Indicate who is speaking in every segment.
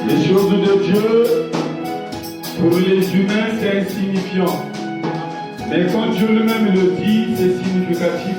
Speaker 1: Les choses de Dieu, pour les humains, c'est insignifiant. Mais quand Dieu lui-même le dit, c'est significatif.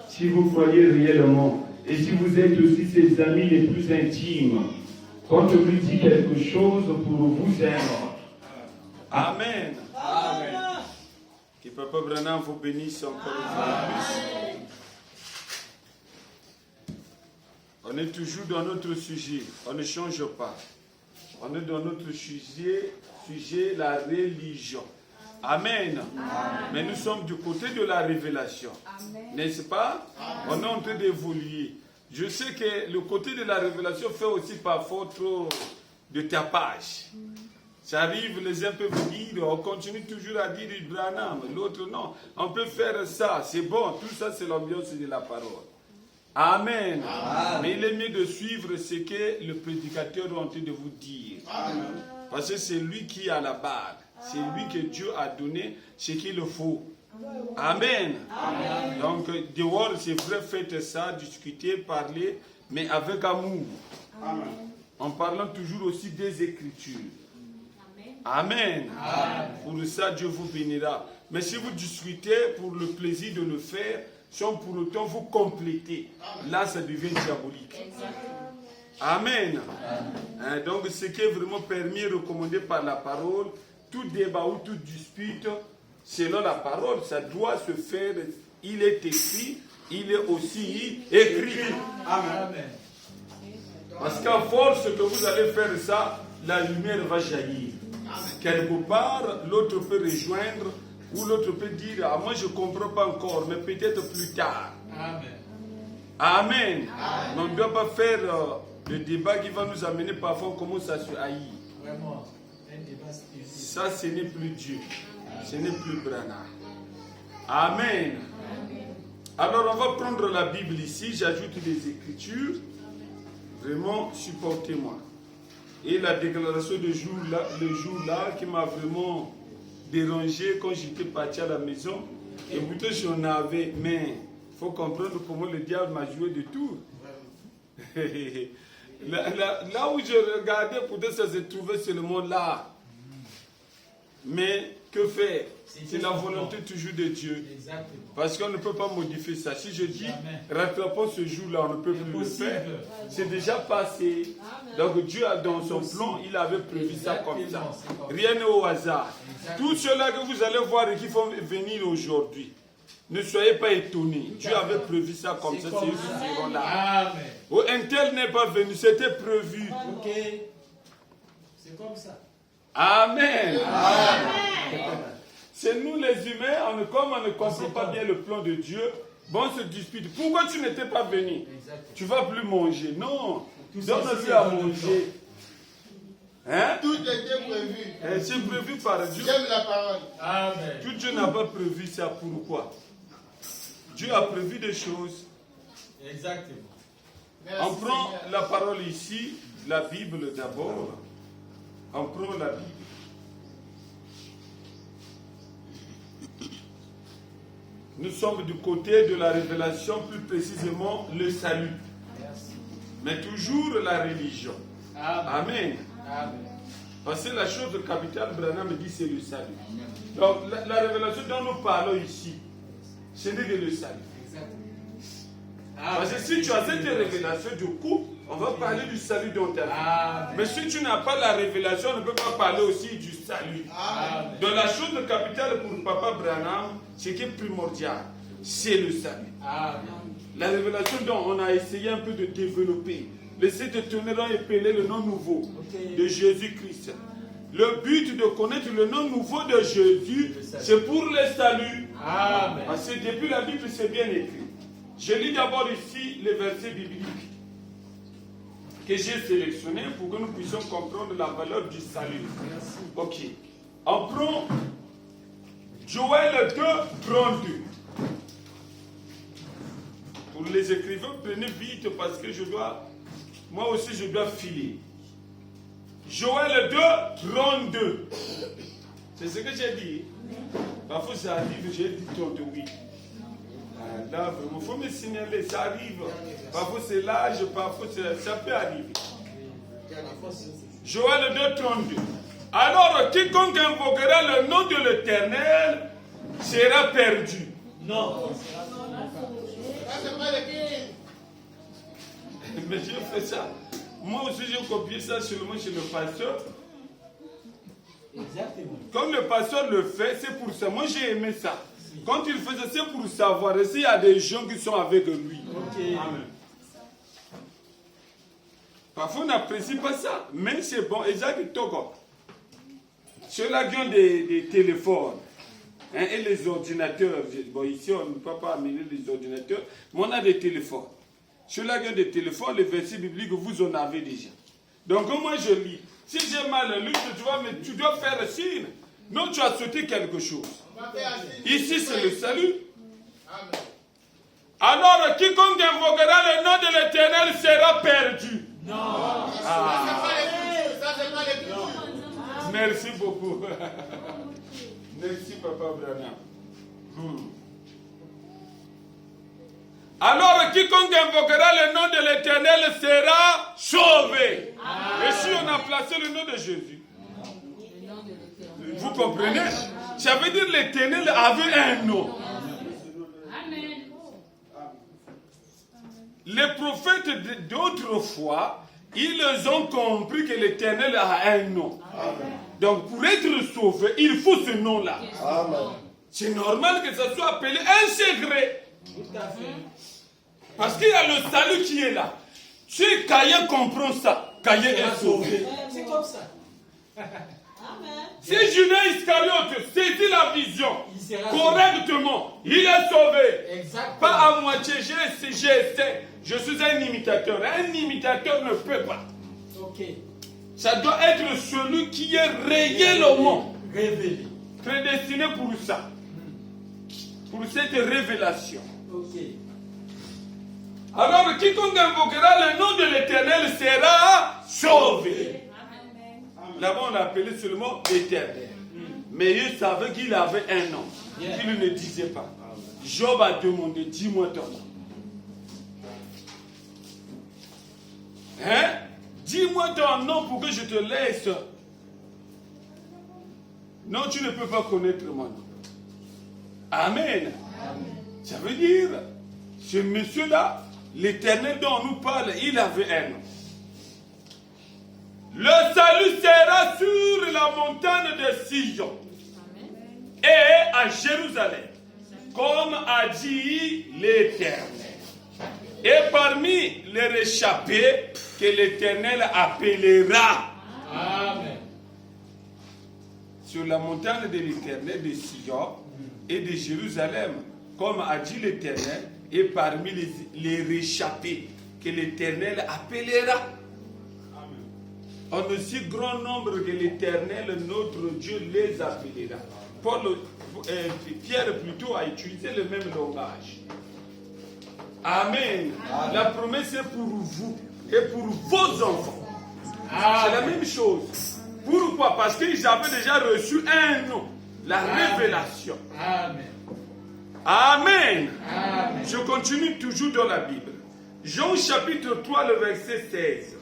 Speaker 1: Si vous croyez réellement, et si vous êtes aussi ses amis les plus intimes, quand on lui dit quelque chose, pour vous, c'est un ordre. Amen. Amen. Que Papa Branham vous bénisse encore une fois. On est toujours dans notre sujet, on ne change pas. On est dans notre sujet la religion. Amen. Amen. Mais nous sommes du côté de la révélation. N'est-ce pas? Amen. On est en train d'évoluer. Je sais que le côté de la révélation fait aussi parfois trop de tapage. Ça arrive, les uns peuvent dire, on continue toujours à dire Branham, l'autre non. On peut faire ça, c'est bon. Tout ça, c'est l'ambiance de la parole. Amen. Amen. Mais il est mieux de suivre ce que le prédicateur est en train de vous dire. Amen. Parce que c'est lui qui a la balle. C'est lui que Dieu a donné ce qu'il faut. Amen. Amen. Donc, dehors, c'est vrai, faites ça, discuter, parler, mais avec amour. Amen. En parlant toujours aussi des Écritures. Amen. Amen. Pour ça, Dieu vous bénira. Mais si vous discutez pour le plaisir de le faire, sans pour autant vous compléter, là, ça devient diabolique. Amen. Amen. Donc, ce qui est vraiment permis et recommandé par la parole, tout débat ou toute dispute, selon la parole, ça doit se faire. Il est écrit, il est aussi écrit. Amen. Parce qu'à force que vous allez faire ça, la lumière va jaillir. Quelque part, l'autre peut rejoindre, ou l'autre peut dire, ah, moi je ne comprends pas encore, mais peut-être plus tard. Amen. Amen. Amen. Mais on ne doit pas faire le débat qui va nous amener parfois, on commence à se haïr. Vraiment. Ça, ce n'est plus Dieu. Ce n'est plus Branham. Amen. Alors, on va prendre la Bible ici. J'ajoute des Écritures. Vraiment, supportez-moi. Et la déclaration de le jour-là, qui m'a vraiment dérangé quand j'étais parti à la maison. Et plutôt, j'en avais, mais il faut comprendre comment le diable m'a joué de tour. Là où je regardais, peut-être ça se trouvait seulement là. Mais que faire? C'est la volonté toujours de Dieu. Exactement. Parce qu'on ne peut pas modifier ça. Si je dis, rattrapons ce jour-là, on ne peut plus le faire. C'est déjà passé. Donc Dieu, dans son plan, il avait prévu ça comme ça. Rien n'est au hasard. Tout cela que vous allez voir et qui vont venir aujourd'hui, ne soyez pas étonnés. Dieu avait prévu ça comme ça. C'est eux qui seront là. Un tel n'est pas venu, c'était prévu.
Speaker 2: Ok. C'est comme ça.
Speaker 1: Amen. Amen. C'est nous les humains, comme on ne comprend pas bien le plan de Dieu, bon, on se dispute. Pourquoi tu n'étais pas venu? Tu ne vas plus manger. Non, donne-lui à manger. Hein?
Speaker 3: Tout était prévu.
Speaker 1: C'est prévu par Dieu.
Speaker 3: J'aime la parole.
Speaker 1: Amen. Tout Dieu n'a pas prévu ça. Pourquoi? Dieu a prévu des choses.
Speaker 2: Exactement.
Speaker 3: Merci,
Speaker 1: on prend
Speaker 3: Seigneur.
Speaker 1: la parole ici, la Bible d'abord. On prend la Bible. Nous sommes du côté de la révélation, plus précisément le salut.
Speaker 2: Merci.
Speaker 1: Mais toujours la religion.
Speaker 2: Amen.
Speaker 1: Amen. Parce que la chose capitale, Branham me dit, c'est le salut. Donc la révélation dont nous parlons ici, ce n'est que le salut. Parce que si tu as cette révélation du coup, on va parler du salut dans ta vie. Mais si tu n'as pas la révélation, on ne peut pas parler aussi du salut.
Speaker 2: Amen.
Speaker 1: Donc la chose capitale pour Papa Branham, ce qui est primordial, c'est le salut.
Speaker 2: Amen.
Speaker 1: La révélation dont on a essayé un peu de développer, laissez de tenir et appeler le nom nouveau de Jésus-Christ. Le but de connaître le nom nouveau de Jésus, c'est pour le salut.
Speaker 2: Amen.
Speaker 1: Parce que depuis la Bible, c'est bien écrit. Je lis d'abord ici les versets bibliques que j'ai sélectionnés pour que nous puissions comprendre la valeur du salut. Ok. On prend Joël 2, 32. Pour les écrivains, prenez vite parce que moi aussi je dois filer. Joël 2, 32. C'est ce que j'ai dit. Parfois ça arrive, j'ai dit 38. Là, vraiment, il faut me signaler, ça arrive. Parfois c'est l'âge, parfois ça peut arriver. Joël 2, 32. Alors, quiconque invoquera le nom de l'Éternel sera perdu.
Speaker 2: Non.
Speaker 1: Mais j'ai fait ça. Moi aussi, j'ai copié ça seulement chez le pasteur.
Speaker 2: Exactement.
Speaker 1: Comme le pasteur le fait, c'est pour ça. Moi, j'ai aimé ça. Quand il faisait, c'est pour savoir s'il y a des gens qui sont avec lui.
Speaker 2: Okay.
Speaker 1: Amen. Parfois, on n'apprécie pas ça. Mais c'est bon. Exact, Togo. Ceux-là qui ont des téléphones et les ordinateurs. Bon, ici, on ne peut pas amener les ordinateurs, mais on a des téléphones. Ceux-là qui ont des téléphones, les versets bibliques, vous en avez déjà. Donc, moi, je lis. Si j'ai mal lu, tu dois faire signe. Non, tu as sauté quelque chose. Ici, c'est le salut.
Speaker 3: Amen.
Speaker 1: Alors, quiconque invoquera le nom de l'Éternel sera perdu.
Speaker 2: Non.
Speaker 3: Ça, c'est pas l'écriture.
Speaker 1: Merci beaucoup. Merci, Papa Branham. Alors, quiconque invoquera le nom de l'Éternel sera sauvé. Amen. Et si on a placé le nom de Jésus, vous comprenez? Ça veut dire l'Éternel avait un nom.
Speaker 4: Amen.
Speaker 1: Les prophètes d'autrefois, ils ont compris que l'Éternel a un nom. Amen. Donc pour être sauvé, il faut ce nom-là. C'est normal que ça soit appelé un secret.
Speaker 2: Tout à fait.
Speaker 1: Parce qu'il y a le salut qui est là. Si Caïn comprend ça, Caïn est sauvé.
Speaker 2: C'est comme ça.
Speaker 1: Si Judas Iscariote saisit la vision correctement, il est sauvé.
Speaker 2: Exactement.
Speaker 1: Pas à moitié, j'ai essayé. Je suis un imitateur. Un imitateur ne peut pas.
Speaker 2: Ok.
Speaker 1: Ça doit être celui qui est réellement
Speaker 2: révélé,
Speaker 1: prédestiné pour ça. Pour cette révélation.
Speaker 2: Ok.
Speaker 1: Alors, quiconque invoquera le nom de l'Éternel sera sauvé. Là-bas, on l'appelait seulement l'Éternel. Mais il savait qu'il avait un nom. Il ne disait pas. Job a demandé, dis-moi ton nom. Hein? Dis-moi ton nom pour que je te laisse. Non, tu ne peux pas connaître mon nom. Amen. Ça veut dire, ce monsieur-là, l'Éternel dont on nous parle, il avait un nom. Le salut sera sur la montagne de Sion et à Jérusalem, comme a dit l'Éternel. Et parmi les réchappés que l'Éternel appellera.
Speaker 2: Amen.
Speaker 1: Sur la montagne de l'Éternel de Sion et de Jérusalem, comme a dit l'Éternel, et parmi les réchappés que l'Éternel appellera. En aussi grand nombre que l'Éternel, notre Dieu, les appellera. Pierre plutôt a utilisé le même langage. Amen. Amen. La promesse est pour vous et pour vos enfants. C'est la même chose. Pourquoi? Parce qu'ils avaient déjà reçu un nom, la révélation.
Speaker 2: Amen.
Speaker 1: Amen.
Speaker 2: Amen.
Speaker 1: Je continue toujours dans la Bible. Jean chapitre 3, le verset 16.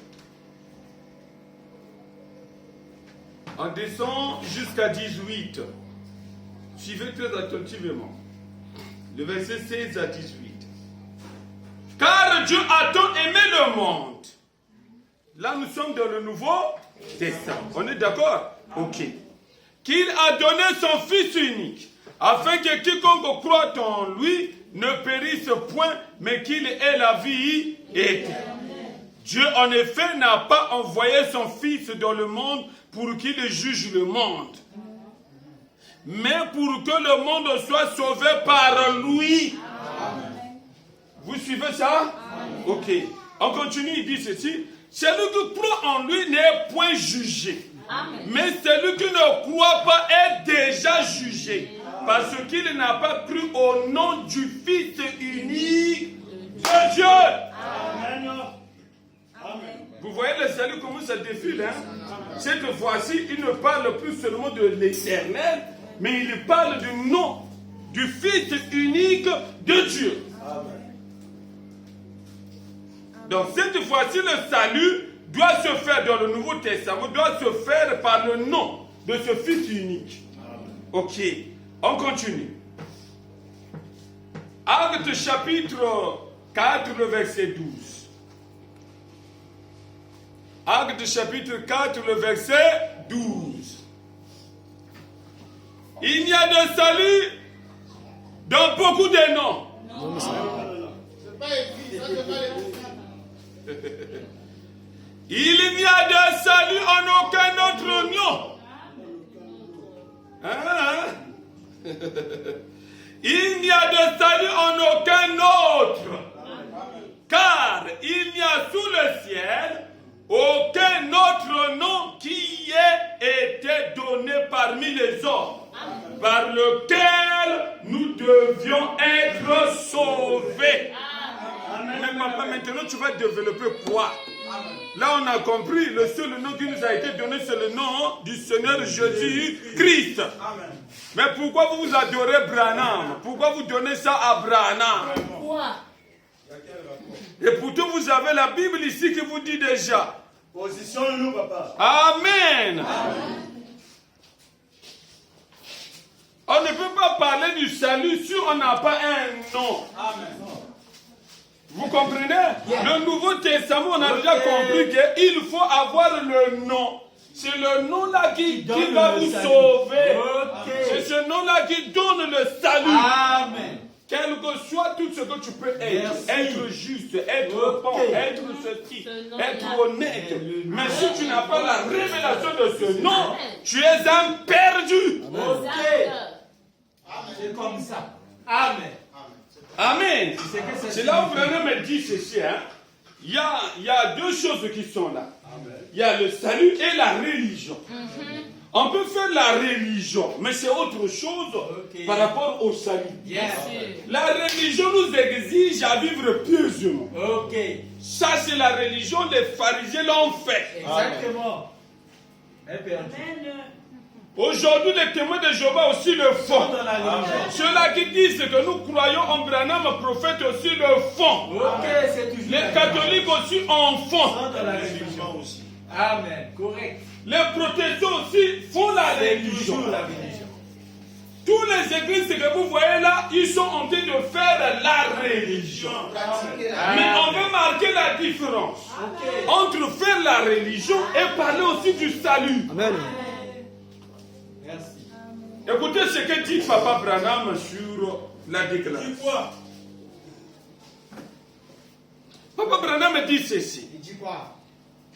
Speaker 1: On descend jusqu'à 18. Suivez très attentivement. Le verset 16 à 18. Car Dieu a tant aimé le monde. Là, nous sommes dans le Nouveau Testament. On est d'accord? Ok. Qu'il a donné son Fils unique, afin que quiconque croit en lui ne périsse point, mais qu'il ait la vie éternelle. Dieu, en effet, n'a pas envoyé son Fils dans le monde pour qu'il juge le monde, mais pour que le monde soit sauvé par lui. Amen. Vous suivez ça? Amen. Ok. On continue, il dit ceci. Celui qui croit en lui n'est point jugé. Amen. Mais celui qui ne croit pas est déjà jugé. Parce qu'il n'a pas cru au nom du Fils unique de Dieu. Amen. Vous voyez le salut comment ça défile, hein? Cette fois-ci, il ne parle plus seulement de l'Éternel, mais il parle du nom du Fils unique de Dieu. Amen. Donc cette fois-ci, le salut doit se faire dans le Nouveau Testament, doit se faire par le nom de ce Fils unique. Amen. Ok, on continue. Actes chapitre 4, le verset 12. Actes chapitre 4, le verset 12. Il y a de salut dans beaucoup de noms.
Speaker 3: Non, c'est pas écrit, ça c'est pas écrit.
Speaker 1: Il n'y a de salut en aucun autre nom. Hein? Il n'y a de salut en aucun autre. Car il n'y a sous le ciel aucun autre nom qui ait été donné parmi les hommes, par lequel nous devions être sauvés. Mais papa, maintenant tu vas développer quoi? Là on a compris, le seul nom qui nous a été donné c'est le nom du Seigneur Jésus-Christ. Mais pourquoi vous adorez Branham? Pourquoi vous donnez ça à Branham?
Speaker 4: Pourquoi?
Speaker 1: Et pourtant vous avez la Bible ici qui vous dit déjà.
Speaker 5: Positionnez-nous, papa.
Speaker 1: Amen. Amen. On ne peut pas parler du salut si on n'a pas un nom. Amen. Vous comprenez? Le Nouveau Testament, on a déjà compris qu'il faut avoir le nom. C'est le nom-là qui va vous sauver. C'est ce nom-là qui donne le salut. Amen. Quel que soit tout ce que tu peux être, être juste, être bon, être ceci, être honnête. Mais si tu n'as pas la révélation de ce nom, tu es un perdu.
Speaker 2: C'est comme ça. Amen.
Speaker 1: Amen. C'est là où Branham me dit ceci. Hein? Il y a deux choses qui sont là. Il y a le salut et la religion. On peut faire la religion, mais c'est autre chose par rapport au salut. La religion nous exige à vivre pieusement. Ça, c'est la religion, les pharisiens l'ont fait.
Speaker 2: Exactement.
Speaker 1: Aujourd'hui, les témoins de Jéhovah aussi le font.
Speaker 2: Dans la religion.
Speaker 1: Ceux-là qui disent que nous croyons en Branham, prophète aussi le font.
Speaker 2: Ok, c'est toujours.
Speaker 1: Les catholiques aussi en font.
Speaker 2: Dans la religion aussi. Amen. Correct.
Speaker 1: Les protestants aussi font la
Speaker 2: C'est
Speaker 1: religion.
Speaker 2: toujours la religion.
Speaker 1: Tous les églises que vous voyez là, ils sont en train de faire la religion. Mais on veut marquer la différence entre faire la religion et parler aussi du salut.
Speaker 6: Amen.
Speaker 2: Merci.
Speaker 1: Écoutez ce que dit Papa Branham sur la déclaration. Papa Branham dit ceci.
Speaker 3: Il dit quoi?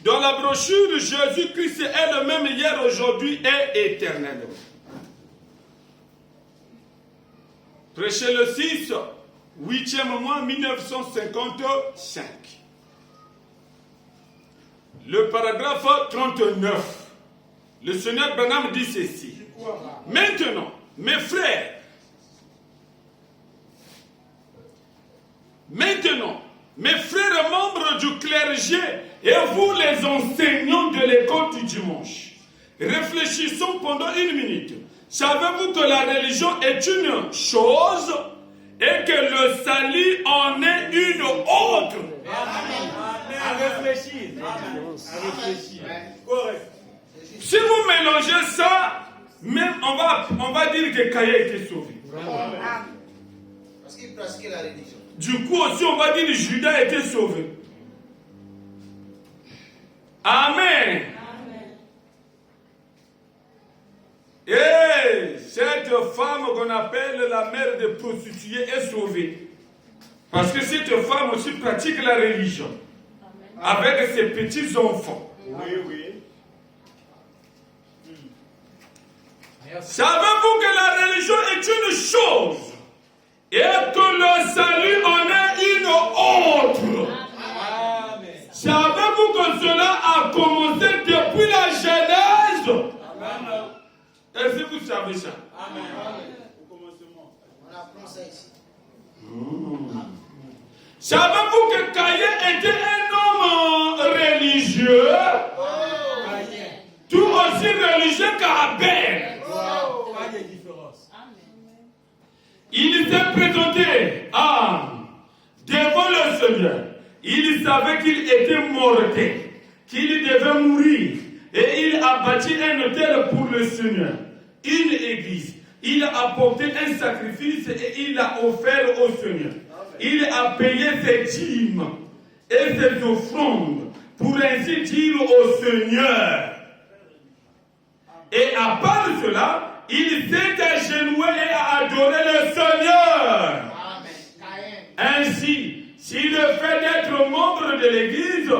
Speaker 1: Dans la brochure, Jésus-Christ est le même hier, aujourd'hui et éternellement. Prêché le 6, 8e mois 1955. Le paragraphe 39. Le Seigneur Branham dit ceci. Maintenant, mes frères, membres du clergé et vous les enseignants de l'école du dimanche, réfléchissons pendant une minute. Savez-vous que la religion est une chose et que le salut en est une autre?
Speaker 2: À réfléchir. À réfléchir. Correct.
Speaker 1: Si vous mélangez ça, même on va dire que Caïn était sauvé.
Speaker 3: Parce qu'il pratiquait la religion.
Speaker 1: Du coup aussi on va dire que Judas était sauvé. Amen. Et cette femme qu'on appelle la mère des prostituées est sauvée. Parce que cette femme aussi pratique la religion. Avec ses petits enfants.
Speaker 5: Oui.
Speaker 1: Savez-vous que la religion est une chose et que le salut en est une autre?
Speaker 2: Amen.
Speaker 1: Savez-vous que cela a commencé depuis la Genèse?
Speaker 2: Amen.
Speaker 1: Est-ce que vous savez ça?
Speaker 2: Amen.
Speaker 3: On apprend ça ici.
Speaker 1: Savez-vous que Caïn était un homme religieux? Tout aussi religieux qu'Abel.
Speaker 2: Pas de différence.
Speaker 1: Il s'est présenté devant le Seigneur. Il savait qu'il était mortel, qu'il devait mourir. Et il a bâti un autel pour le Seigneur, une église. Il a apporté un sacrifice et il l'a offert au Seigneur. Il a payé ses dîmes et ses offrandes, pour ainsi dire au Seigneur. Et à part cela, il s'est agenouillé et a adoré le Seigneur. Ainsi, si le fait d'être membre de l'église,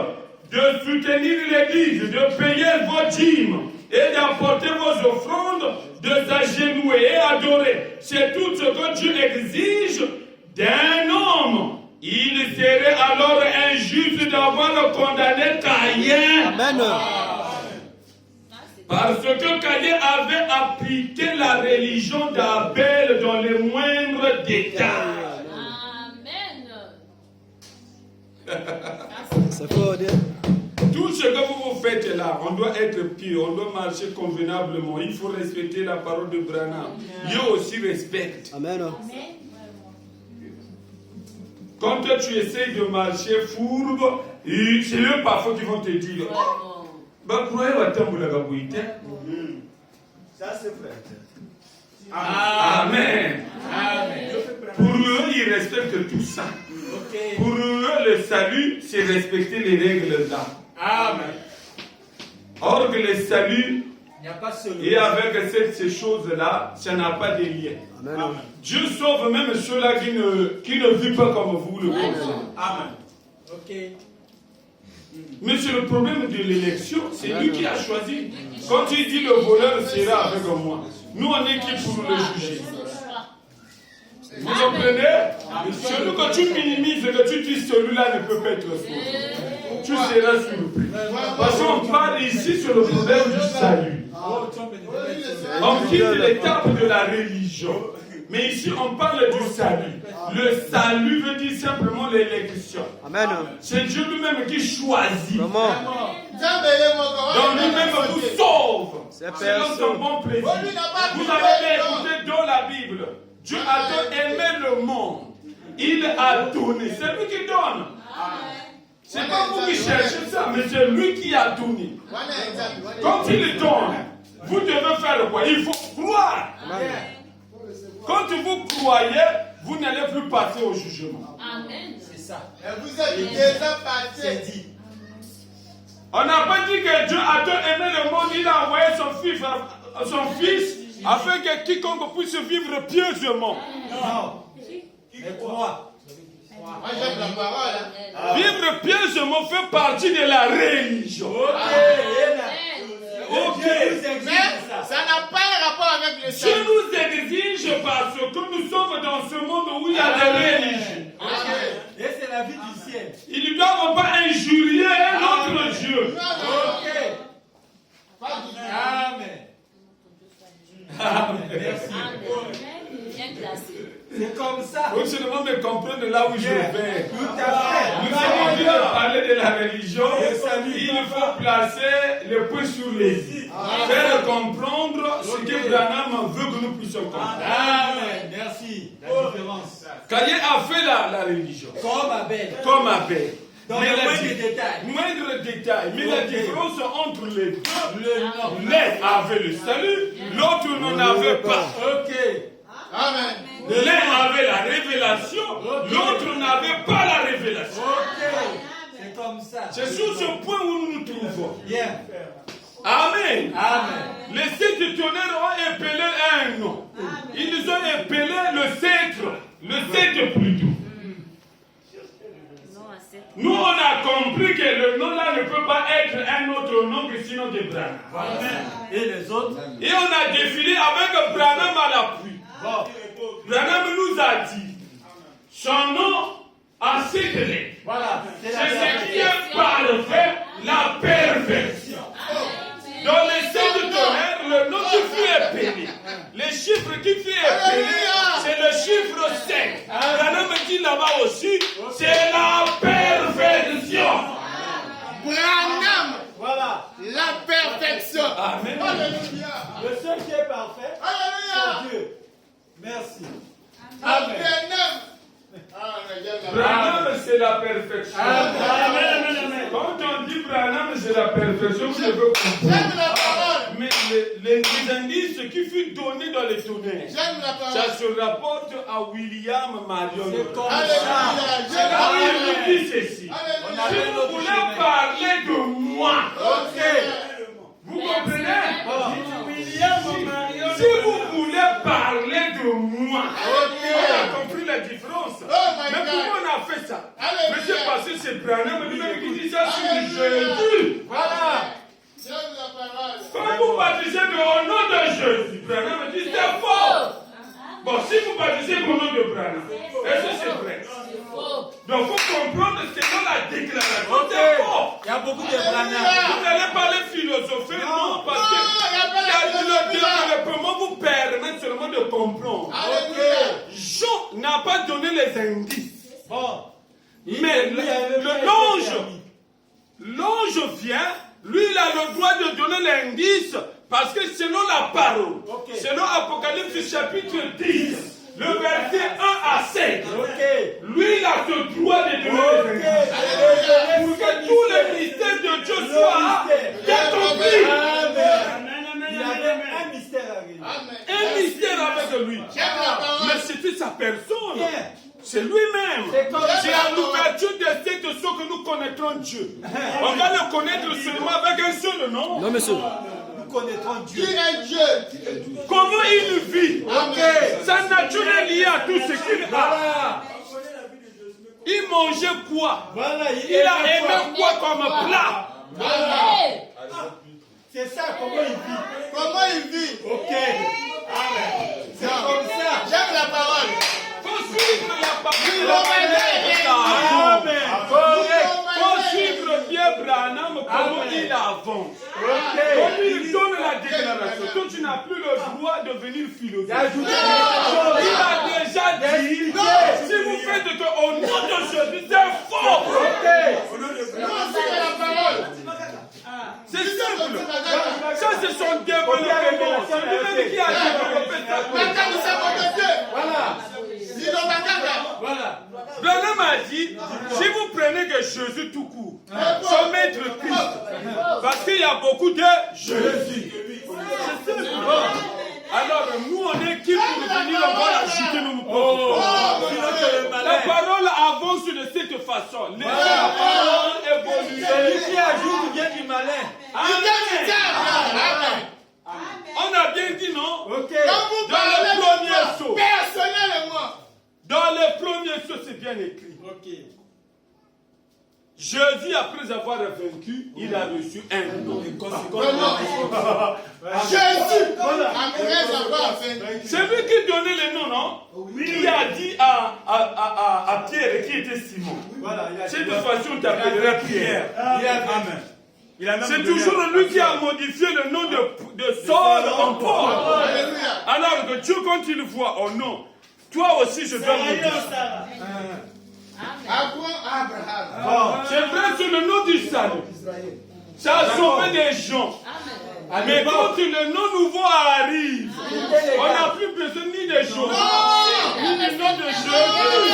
Speaker 1: de soutenir l'église, de payer vos dîmes et d'apporter vos offrandes, de s'agenouiller et adorer, c'est tout ce que Dieu exige d'un homme. Il serait alors injuste d'avoir condamné Caïn.
Speaker 6: Amen.
Speaker 1: Parce que Caïn avait appliqué la religion d'Abel dans les moindres détails.
Speaker 6: C'est fort, hein?
Speaker 1: Tout ce que vous faites là, on doit être pieux, on doit marcher convenablement. Il faut respecter la parole de Branham. Dieu aussi respecte.
Speaker 6: Amen.
Speaker 1: Quand tu essayes de marcher fourbe, c'est eux parfois qui vont te dire
Speaker 5: Ça, c'est vrai.
Speaker 1: Amen.
Speaker 2: Amen.
Speaker 1: Pour eux, ils respectent tout ça.
Speaker 2: Ok.
Speaker 1: Pour eux, le salut, c'est respecter les règles là.
Speaker 2: Amen.
Speaker 1: Or que le salut,
Speaker 2: Il n'y a pas seul.
Speaker 1: et avec ces choses-là, ça n'a pas de lien.
Speaker 6: Amen.
Speaker 1: Dieu sauve même ceux-là qui ne vivent pas comme vous le pensez.
Speaker 2: Amen. Ok.
Speaker 1: Mais c'est le problème de l'élection, c'est lui qui a choisi. Quand il dit le voleur sera avec moi, nous on est qui pour le juger? Vous comprenez? Celui que tu minimises, que tu dis celui-là ne peut pas être sauvé, tu seras surpris. Parce qu'on parle ici sur le problème du salut. On quitte l'étape de la religion. Mais ici, on parle du salut. Le salut veut dire simplement l'élection.
Speaker 6: Amen.
Speaker 1: C'est Dieu lui-même qui choisit.
Speaker 6: Comment?
Speaker 1: Donc lui-même vous sauve. selon son bon plaisir.
Speaker 3: Oh, lui n'a pas
Speaker 1: Vous
Speaker 3: pris
Speaker 1: avez
Speaker 3: le
Speaker 1: écouté dans la Bible. Dieu a tant aimé le monde. Il a donné. C'est lui qui donne. C'est pas vous qui cherchez ça, mais c'est lui qui a donné. Quand il donne, vous devez faire quoi? Il faut croire. Quand vous croyez, vous n'allez plus passer au jugement.
Speaker 4: Amen.
Speaker 2: C'est ça.
Speaker 3: Et vous êtes déjà passé.
Speaker 2: C'est dit.
Speaker 1: On n'a pas dit que Dieu a tant aimé le monde, il a envoyé son fils afin que quiconque puisse vivre pieusement.
Speaker 2: Non. Mais crois.
Speaker 3: Moi j'aime la parole. Hein.
Speaker 1: Vivre pieusement fait partie de la religion.
Speaker 2: Ok.
Speaker 3: Mais ça n'a pas un rapport avec le
Speaker 1: Dieu
Speaker 3: salut.
Speaker 1: nous exige parce que nous sommes dans ce monde où il y a des religions.
Speaker 2: Et c'est la vie du ciel.
Speaker 1: Ils ne doivent pas injurier un autre Dieu.
Speaker 2: Ok.
Speaker 3: Pas du tout.
Speaker 2: Amen. Amen. Merci.
Speaker 4: Amen. Bien classé.
Speaker 2: C'est comme ça.
Speaker 1: Faut seulement me comprendre là où je vais.
Speaker 2: Tout à fait.
Speaker 1: Nous avons dit de parler de la religion.
Speaker 2: Et salut,
Speaker 1: Il
Speaker 2: papa.
Speaker 1: faut placer le point sur les i. Faire comprendre ce que Branham veut que nous puissions comprendre.
Speaker 2: Amen. Merci. La différence.
Speaker 1: Caïn a fait la religion.
Speaker 2: Comme Abel.
Speaker 1: Comme Abel.
Speaker 2: Dans
Speaker 1: Mais
Speaker 2: le
Speaker 1: la
Speaker 2: moindre
Speaker 1: di-
Speaker 2: détail.
Speaker 1: moindre détail. Mais la
Speaker 2: Ok.
Speaker 1: différence entre les deux,
Speaker 2: Le nom.
Speaker 1: l'un avait le salut, l'autre n'en avait pas.
Speaker 2: Ok.
Speaker 3: Amen.
Speaker 1: L'un avait la révélation, l'autre n'avait pas la révélation.
Speaker 2: Ok. C'est comme ça.
Speaker 1: C'est sur ce point où nous nous trouvons.
Speaker 2: Bien.
Speaker 1: Amen.
Speaker 2: Amen.
Speaker 1: Les sept tonnerres ont épelé un nom. Ils ont épelé le cèdre. Le cèdre plutôt.
Speaker 4: Non à 7.
Speaker 1: Nous, on a compris que le nom là ne peut pas être un autre nom que sinon de Branham.
Speaker 2: Amen. Et les autres?
Speaker 1: Et on a défilé avec Branham à l'appui.
Speaker 2: Bon.
Speaker 1: Branham nous a dit, son nom a 7 lettres.
Speaker 2: Voilà.
Speaker 1: C'est ce qui est parfait, la perfection. Dans les 7 tonnerres, le nom qui fut épelé, les chiffres qui fut épelé, c'est le chiffre 7. Branham dit là-bas aussi, c'est la perfection.
Speaker 3: Branham,
Speaker 2: Voilà.
Speaker 3: la perfection.
Speaker 1: Amen.
Speaker 3: Alléluia.
Speaker 2: Le seul qui est parfait,
Speaker 3: Alléluia.
Speaker 2: c'est Dieu. Merci.
Speaker 3: Amen.
Speaker 2: Amen.
Speaker 1: Branham, c'est la perfection.
Speaker 2: Amen.
Speaker 1: Quand on dit Branham, c'est la perfection, vous devez comprendre.
Speaker 3: J'aime la parole.
Speaker 1: Mais les indices qui furent donnés dans les tonnerres,
Speaker 3: J'aime la
Speaker 1: ça
Speaker 3: parole.
Speaker 1: se rapporte à William Marion.
Speaker 2: C'est comme ça.
Speaker 3: Alléluia. J'aime la
Speaker 1: Ah, il
Speaker 3: parole.
Speaker 1: nous dit ceci.
Speaker 3: Alléluia.
Speaker 1: Si vous voulez parler de moi,
Speaker 3: Ok.
Speaker 1: vous comprenez?
Speaker 2: William
Speaker 1: Si vous voulez parler de moi, on a compris la différence.
Speaker 3: Oh my
Speaker 1: Mais
Speaker 3: God.
Speaker 1: comment on a fait ça?
Speaker 3: Alléluia.
Speaker 1: Monsieur Pasteur, c'est Branham lui-même qui dit ça sur
Speaker 3: Alléluia.
Speaker 1: Jésus.
Speaker 2: Voilà.
Speaker 3: J'aime la parole.
Speaker 1: Quand vous baptisez au nom de Jésus, Branham dit c'est faux. Bon, si vous baptisez au nom de Branham, est-ce que c'est vrai? Donc, il faut comprendre que selon la déclaration,
Speaker 2: Ok.
Speaker 1: c'est faux.
Speaker 2: Il y a beaucoup de
Speaker 3: Alléluia.
Speaker 2: Branham.
Speaker 1: Vous n'allez pas les philosopher, non, parce
Speaker 3: Non, il y a pas
Speaker 1: que
Speaker 3: de
Speaker 1: le
Speaker 3: philosophie.
Speaker 1: développement vous permet seulement de comprendre.
Speaker 3: Alléluia.
Speaker 1: Jean n'a pas donné les indices.
Speaker 2: Bon.
Speaker 1: Mais l'ange vient, lui il a le droit de donner l'indice parce que selon la parole,
Speaker 2: Ok.
Speaker 1: selon Apocalypse chapitre 10, le verset 1 à 7,
Speaker 2: Ok.
Speaker 1: lui il a ce droit de donner
Speaker 2: Ok.
Speaker 1: les indices. Pour que tous les mystères de Dieu soient accomplis.
Speaker 2: Amen. Il avait un mystère à révéler.
Speaker 3: Amen.
Speaker 1: Un mystère avec lui.
Speaker 3: J'aime la parole.
Speaker 1: Mais c'était sa personne.
Speaker 2: Bien.
Speaker 1: C'est lui-même.
Speaker 2: C'est comme
Speaker 1: C'est
Speaker 2: ça.
Speaker 1: à l'ouverture de cette sorte que nous connaîtrons Dieu. On va le connaître seulement avec un seul nom.
Speaker 6: Non, monsieur.
Speaker 2: Nous connaîtrons
Speaker 3: Qui
Speaker 2: Dieu.
Speaker 3: est Dieu?
Speaker 1: Comment il vit.
Speaker 3: Amen.
Speaker 1: Sa nature est liée à tout ce qu'il a.
Speaker 2: Voilà.
Speaker 1: Il mangeait quoi?
Speaker 2: Voilà.
Speaker 1: Il a aimé quoi comme plat?
Speaker 2: C'est ça, comment il vit.
Speaker 3: Comment il vit?
Speaker 2: Ok. C'est comme ça.
Speaker 3: J'aime la parole.
Speaker 1: Faut suivre la
Speaker 3: Il
Speaker 1: parole.
Speaker 2: Amen.
Speaker 1: Faut suivre bien Branham comment
Speaker 2: Amen.
Speaker 1: il avance.
Speaker 2: Ok.
Speaker 1: Comme il donne la déclaration, toi tu n'as plus le droit de venir philosopher.
Speaker 2: Ajouter quelque chose.
Speaker 1: Il a déjà dit, si vous faites que au nom de Jésus, c'est faux.
Speaker 2: Ok.
Speaker 3: Non, c'est la parole.
Speaker 1: C'est simple. Ça, c'est son développement celui qui a développé sa foi.
Speaker 3: Maintenant, nous sommes de Dieu.
Speaker 2: Voilà.
Speaker 3: Dis donc, Baganga.
Speaker 2: Voilà.
Speaker 1: Branham a dit, si vous prenez que Jésus tout court, son maître Christ, parce qu'il y a beaucoup de Jésus. C'est ça. Alors, nous, on est qui pour venir encore ajouter nos propos? La parole avance de cette façon. Les paroles évoluent.
Speaker 2: Celui qui ajoute vient du malin.
Speaker 1: Amen. On a bien dit, non?
Speaker 2: Ok.
Speaker 3: Quand vous
Speaker 1: Dans le
Speaker 3: parlez
Speaker 1: premier
Speaker 3: de
Speaker 1: saut.
Speaker 3: moi, personnellement,
Speaker 1: Dans le premier saut, c'est bien écrit.
Speaker 2: Ok.
Speaker 1: Jésus, après avoir vaincu, il a reçu un nom.
Speaker 3: vraiment, Jésus, après avoir vaincu,
Speaker 1: C'est lui qui donnait le nom, non? Qui a dit à Pierre, qui était Simon.
Speaker 2: Voilà.
Speaker 1: Cette fois-ci, on t'appellera Pierre.
Speaker 2: Amen.
Speaker 1: C'est toujours lui qui a modifié le nom de Saul en Paul.
Speaker 3: alléluia.
Speaker 1: Alors que Dieu, quand il voit, oh non, toi aussi je dois modifier.
Speaker 3: Abraham.
Speaker 1: C'est vrai, c'est le nom du salut. Ça a sauvé des gens. Mais quand le nom nouveau arrive, on n'a plus besoin ni de Jésus, ni du nom de Jésus.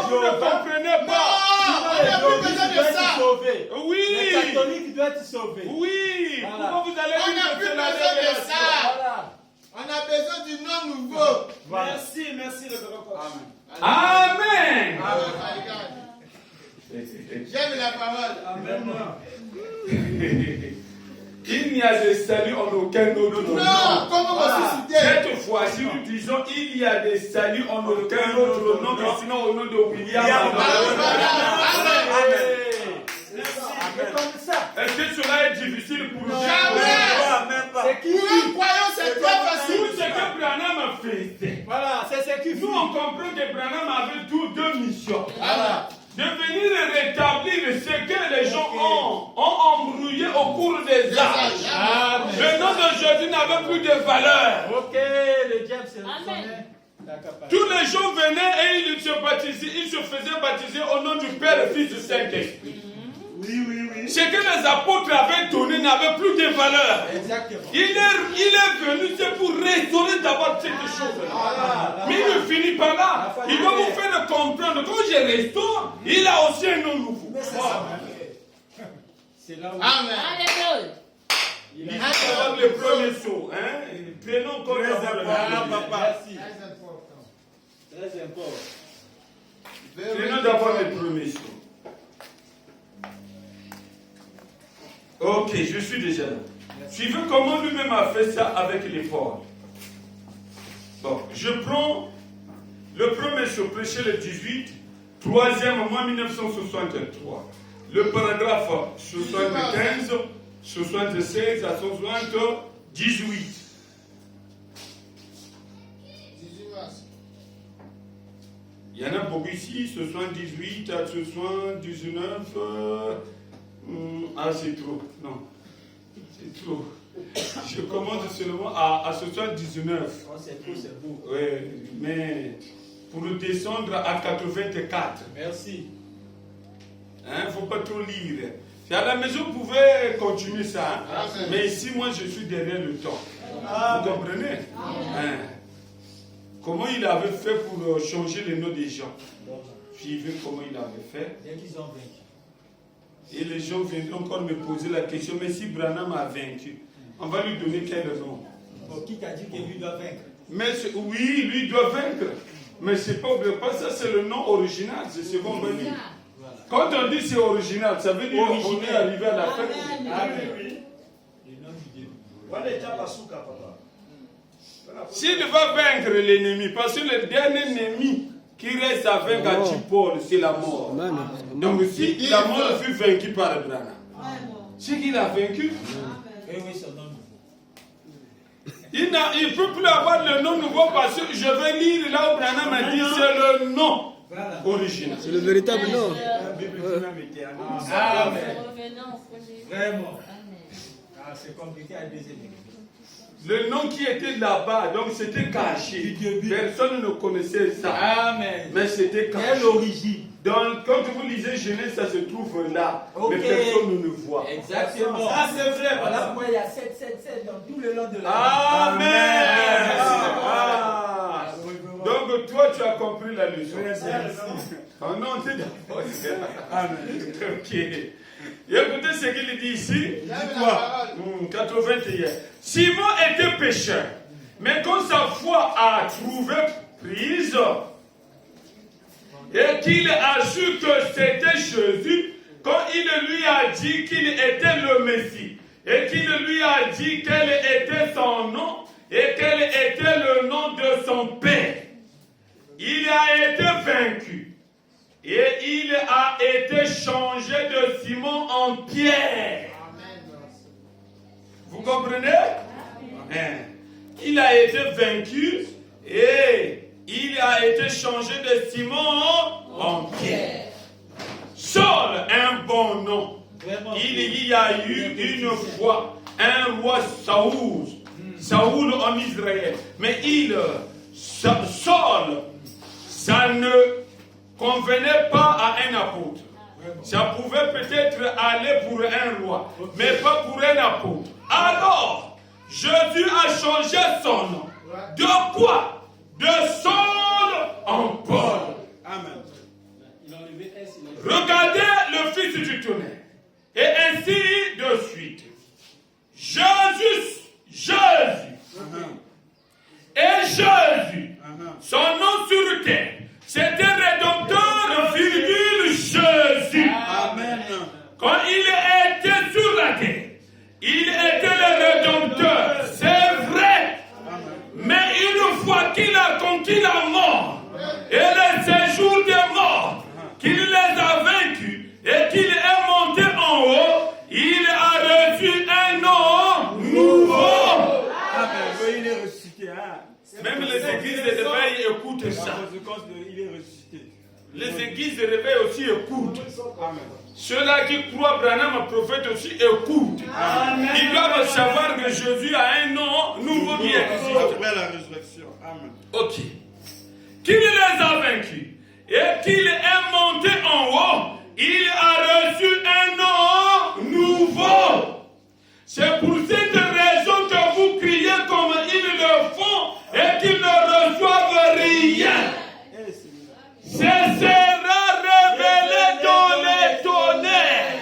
Speaker 1: Vous ne comprenez pas.
Speaker 3: On n'a plus besoin de ça.
Speaker 1: Oui.
Speaker 2: Les catholiques doivent être sauvés.
Speaker 1: Oui.
Speaker 2: Voilà.
Speaker 1: Pourquoi vous allez
Speaker 3: On
Speaker 1: dire
Speaker 3: n'a
Speaker 1: que
Speaker 3: plus
Speaker 1: c'est la
Speaker 3: besoin de
Speaker 1: révélation?
Speaker 3: ça. On a besoin du nom nouveau.
Speaker 2: Merci le grand
Speaker 1: Amen.
Speaker 3: J'aime la parole.
Speaker 2: Amen.
Speaker 1: Il n'y a de salut en aucun autre nom.
Speaker 3: Non, comment vous susciter?
Speaker 1: Cette fois-ci, nous disons il y a des saluts en aucun autre nom que sinon au nom de William.
Speaker 2: C'est comme ça.
Speaker 1: Est-ce que cela est difficile pour nous?
Speaker 3: Jamais.
Speaker 2: C'est qui
Speaker 3: Pour un croyant, c'est très
Speaker 1: Tout ce
Speaker 3: facile.
Speaker 1: que Branham faisait.
Speaker 2: Voilà, c'est ce qui
Speaker 1: Nous, on comprend que Branham avait deux missions.
Speaker 3: Voilà.
Speaker 1: De venir rétablir ce que les gens ont embrouillé au cours des âges. Le nom de Jésus n'avait plus de valeur.
Speaker 2: Ok, le diable se
Speaker 4: Amen.
Speaker 1: Tous les gens venaient et ils se baptisaient, ils se faisaient baptiser au nom du Père, Fils et Saint-Esprit.
Speaker 2: Oui.
Speaker 1: Ce que les apôtres avaient donné n'avait plus de valeur.
Speaker 2: Exactement.
Speaker 1: Il est venu, c'est pour restaurer d'abord cette chose-là. Mais il ne finit pas là. Il va vous faire comprendre. Quand je restaure, il a aussi un nom nouveau.
Speaker 2: C'est là où
Speaker 3: Amen.
Speaker 4: Alléluia.
Speaker 2: il
Speaker 1: Il
Speaker 2: a
Speaker 1: faut avoir le premier saut. Hein? Prenons comme
Speaker 2: Très important, papa.
Speaker 3: Très
Speaker 2: Merci.
Speaker 3: important.
Speaker 2: Très important.
Speaker 1: Prenons d'abord le premier saut. Ok, je suis déjà là. Suivez comment lui-même a fait ça avec l'effort. Bon, je prends le premier saut, prêché le 18, troisième mois 1963. Le paragraphe 75, 76 à 78.
Speaker 3: 18 mars.
Speaker 1: Il y en a beaucoup ici, 78 à 79. C'est trop. Non, c'est trop. Je commence seulement à 79.
Speaker 2: Oh, c'est trop, c'est beau.
Speaker 1: Oui, mais pour descendre à 84.
Speaker 2: Merci.
Speaker 1: Il ne faut pas trop lire. C'est à la maison, vous pouvez continuer ça. Hein?
Speaker 3: Amen.
Speaker 1: Mais ici, moi, je suis derrière le temps. Vous comprenez? Hein? Comment il avait fait pour changer le nom des gens? Suivez comment il avait fait.
Speaker 2: Dès qu'ils ont vaincu.
Speaker 1: Et les gens viennent encore me poser la question, mais si Branham a vaincu, on va lui donner quel nom?
Speaker 2: Bon, qui t'a dit que lui doit vaincre?
Speaker 1: Mais oui, lui doit vaincre. Mais c'est pas ça, c'est le nom original, c'est ce qu'on veut dire.
Speaker 2: Voilà.
Speaker 1: Quand on dit c'est original, ça veut dire qu'on est arrivé à la fin.
Speaker 2: Amen. Le nom du Dieu.
Speaker 1: S'il va vaincre l'ennemi, parce que le dernier ennemi qui reste à vaincre à Paul, c'est la mort. Donc si la mort fut vaincue par Branham, c'est qu'il a vaincu.
Speaker 2: Eh oui, c'est le nom nouveau.
Speaker 1: Il ne peut plus avoir le nom nouveau parce que je vais lire là où Branham a dit c'est le nom
Speaker 2: Voilà.
Speaker 1: original.
Speaker 6: C'est le véritable nom.
Speaker 2: La Bible dit même éternel.
Speaker 4: Revenons au premier.
Speaker 2: Vraiment.
Speaker 4: Amen.
Speaker 2: Ah, c'est compliqué à deuxième église.
Speaker 1: Le nom qui était là-bas, donc c'était caché. Personne ne connaissait ça.
Speaker 2: Amen.
Speaker 1: Mais c'était caché.
Speaker 2: Quelle origine?
Speaker 1: Donc, quand vous lisez Genèse, ça se trouve là.
Speaker 2: Ok.
Speaker 1: Mais personne ne voit.
Speaker 2: Exactement. Ça c'est vrai. Voilà pourquoi il y a 777 dans tout le long de la
Speaker 1: Amen.
Speaker 2: Ah.
Speaker 1: Donc, toi, tu as compris la leçon. Oh non, t'es d'accord.
Speaker 2: Amen.
Speaker 1: Ok. Et écoutez ce qu'il dit ici.
Speaker 3: Quoi?
Speaker 1: 81. Simon était pécheur. Mais quand sa foi a trouvé prise, et qu'il a su que c'était Jésus, quand il lui a dit qu'il était le Messie, et qu'il lui a dit quel était son nom, et quel était le nom de son père, il a été vaincu. Et il a été changé de Simon en Pierre. Vous comprenez? Il a été vaincu et il a été changé de Simon en Pierre. Saul, un bon nom. Il y a eu une fois un roi Saoul en Israël. Mais Saul, ça ne convenait pas à un apôtre. Ça pouvait peut-être aller pour un roi, mais pas pour un apôtre. Alors, Jésus a changé son nom. De quoi? De Saul en Paul. Amen. Regardez le Fils du tonnerre. Et ainsi de suite. Jésus. Et Jésus, son nom sur terre, c'était Rédempteur, virgule Jésus. Amen. Quand il était sur la terre, il était le Rédempteur, c'est vrai. Mais une fois qu'il a conquis la mort et le séjour des morts, qu'il les a vaincus et qu'il est monté en haut, il a reçu un nom nouveau.
Speaker 2: Amen. Il est ressuscité.
Speaker 1: Même les églises de réveil écoutent ça.
Speaker 2: Il est ressuscité.
Speaker 1: Les églises de réveil aussi écoutent.
Speaker 2: Amen.
Speaker 1: Ceux-là qui croient Branham prophète aussi écoutent. Amen. Ils doivent savoir que Jésus a un nom nouveau qui existe.
Speaker 5: Après la résurrection. Amen.
Speaker 1: Ok. Qu'il les a vaincus et qu'il est monté en haut, il a reçu un nom nouveau. C'est pour cette raison que vous criez comme ils le font et qu'ils ne reçoivent rien. Ce sera révélé dans les tonnerres.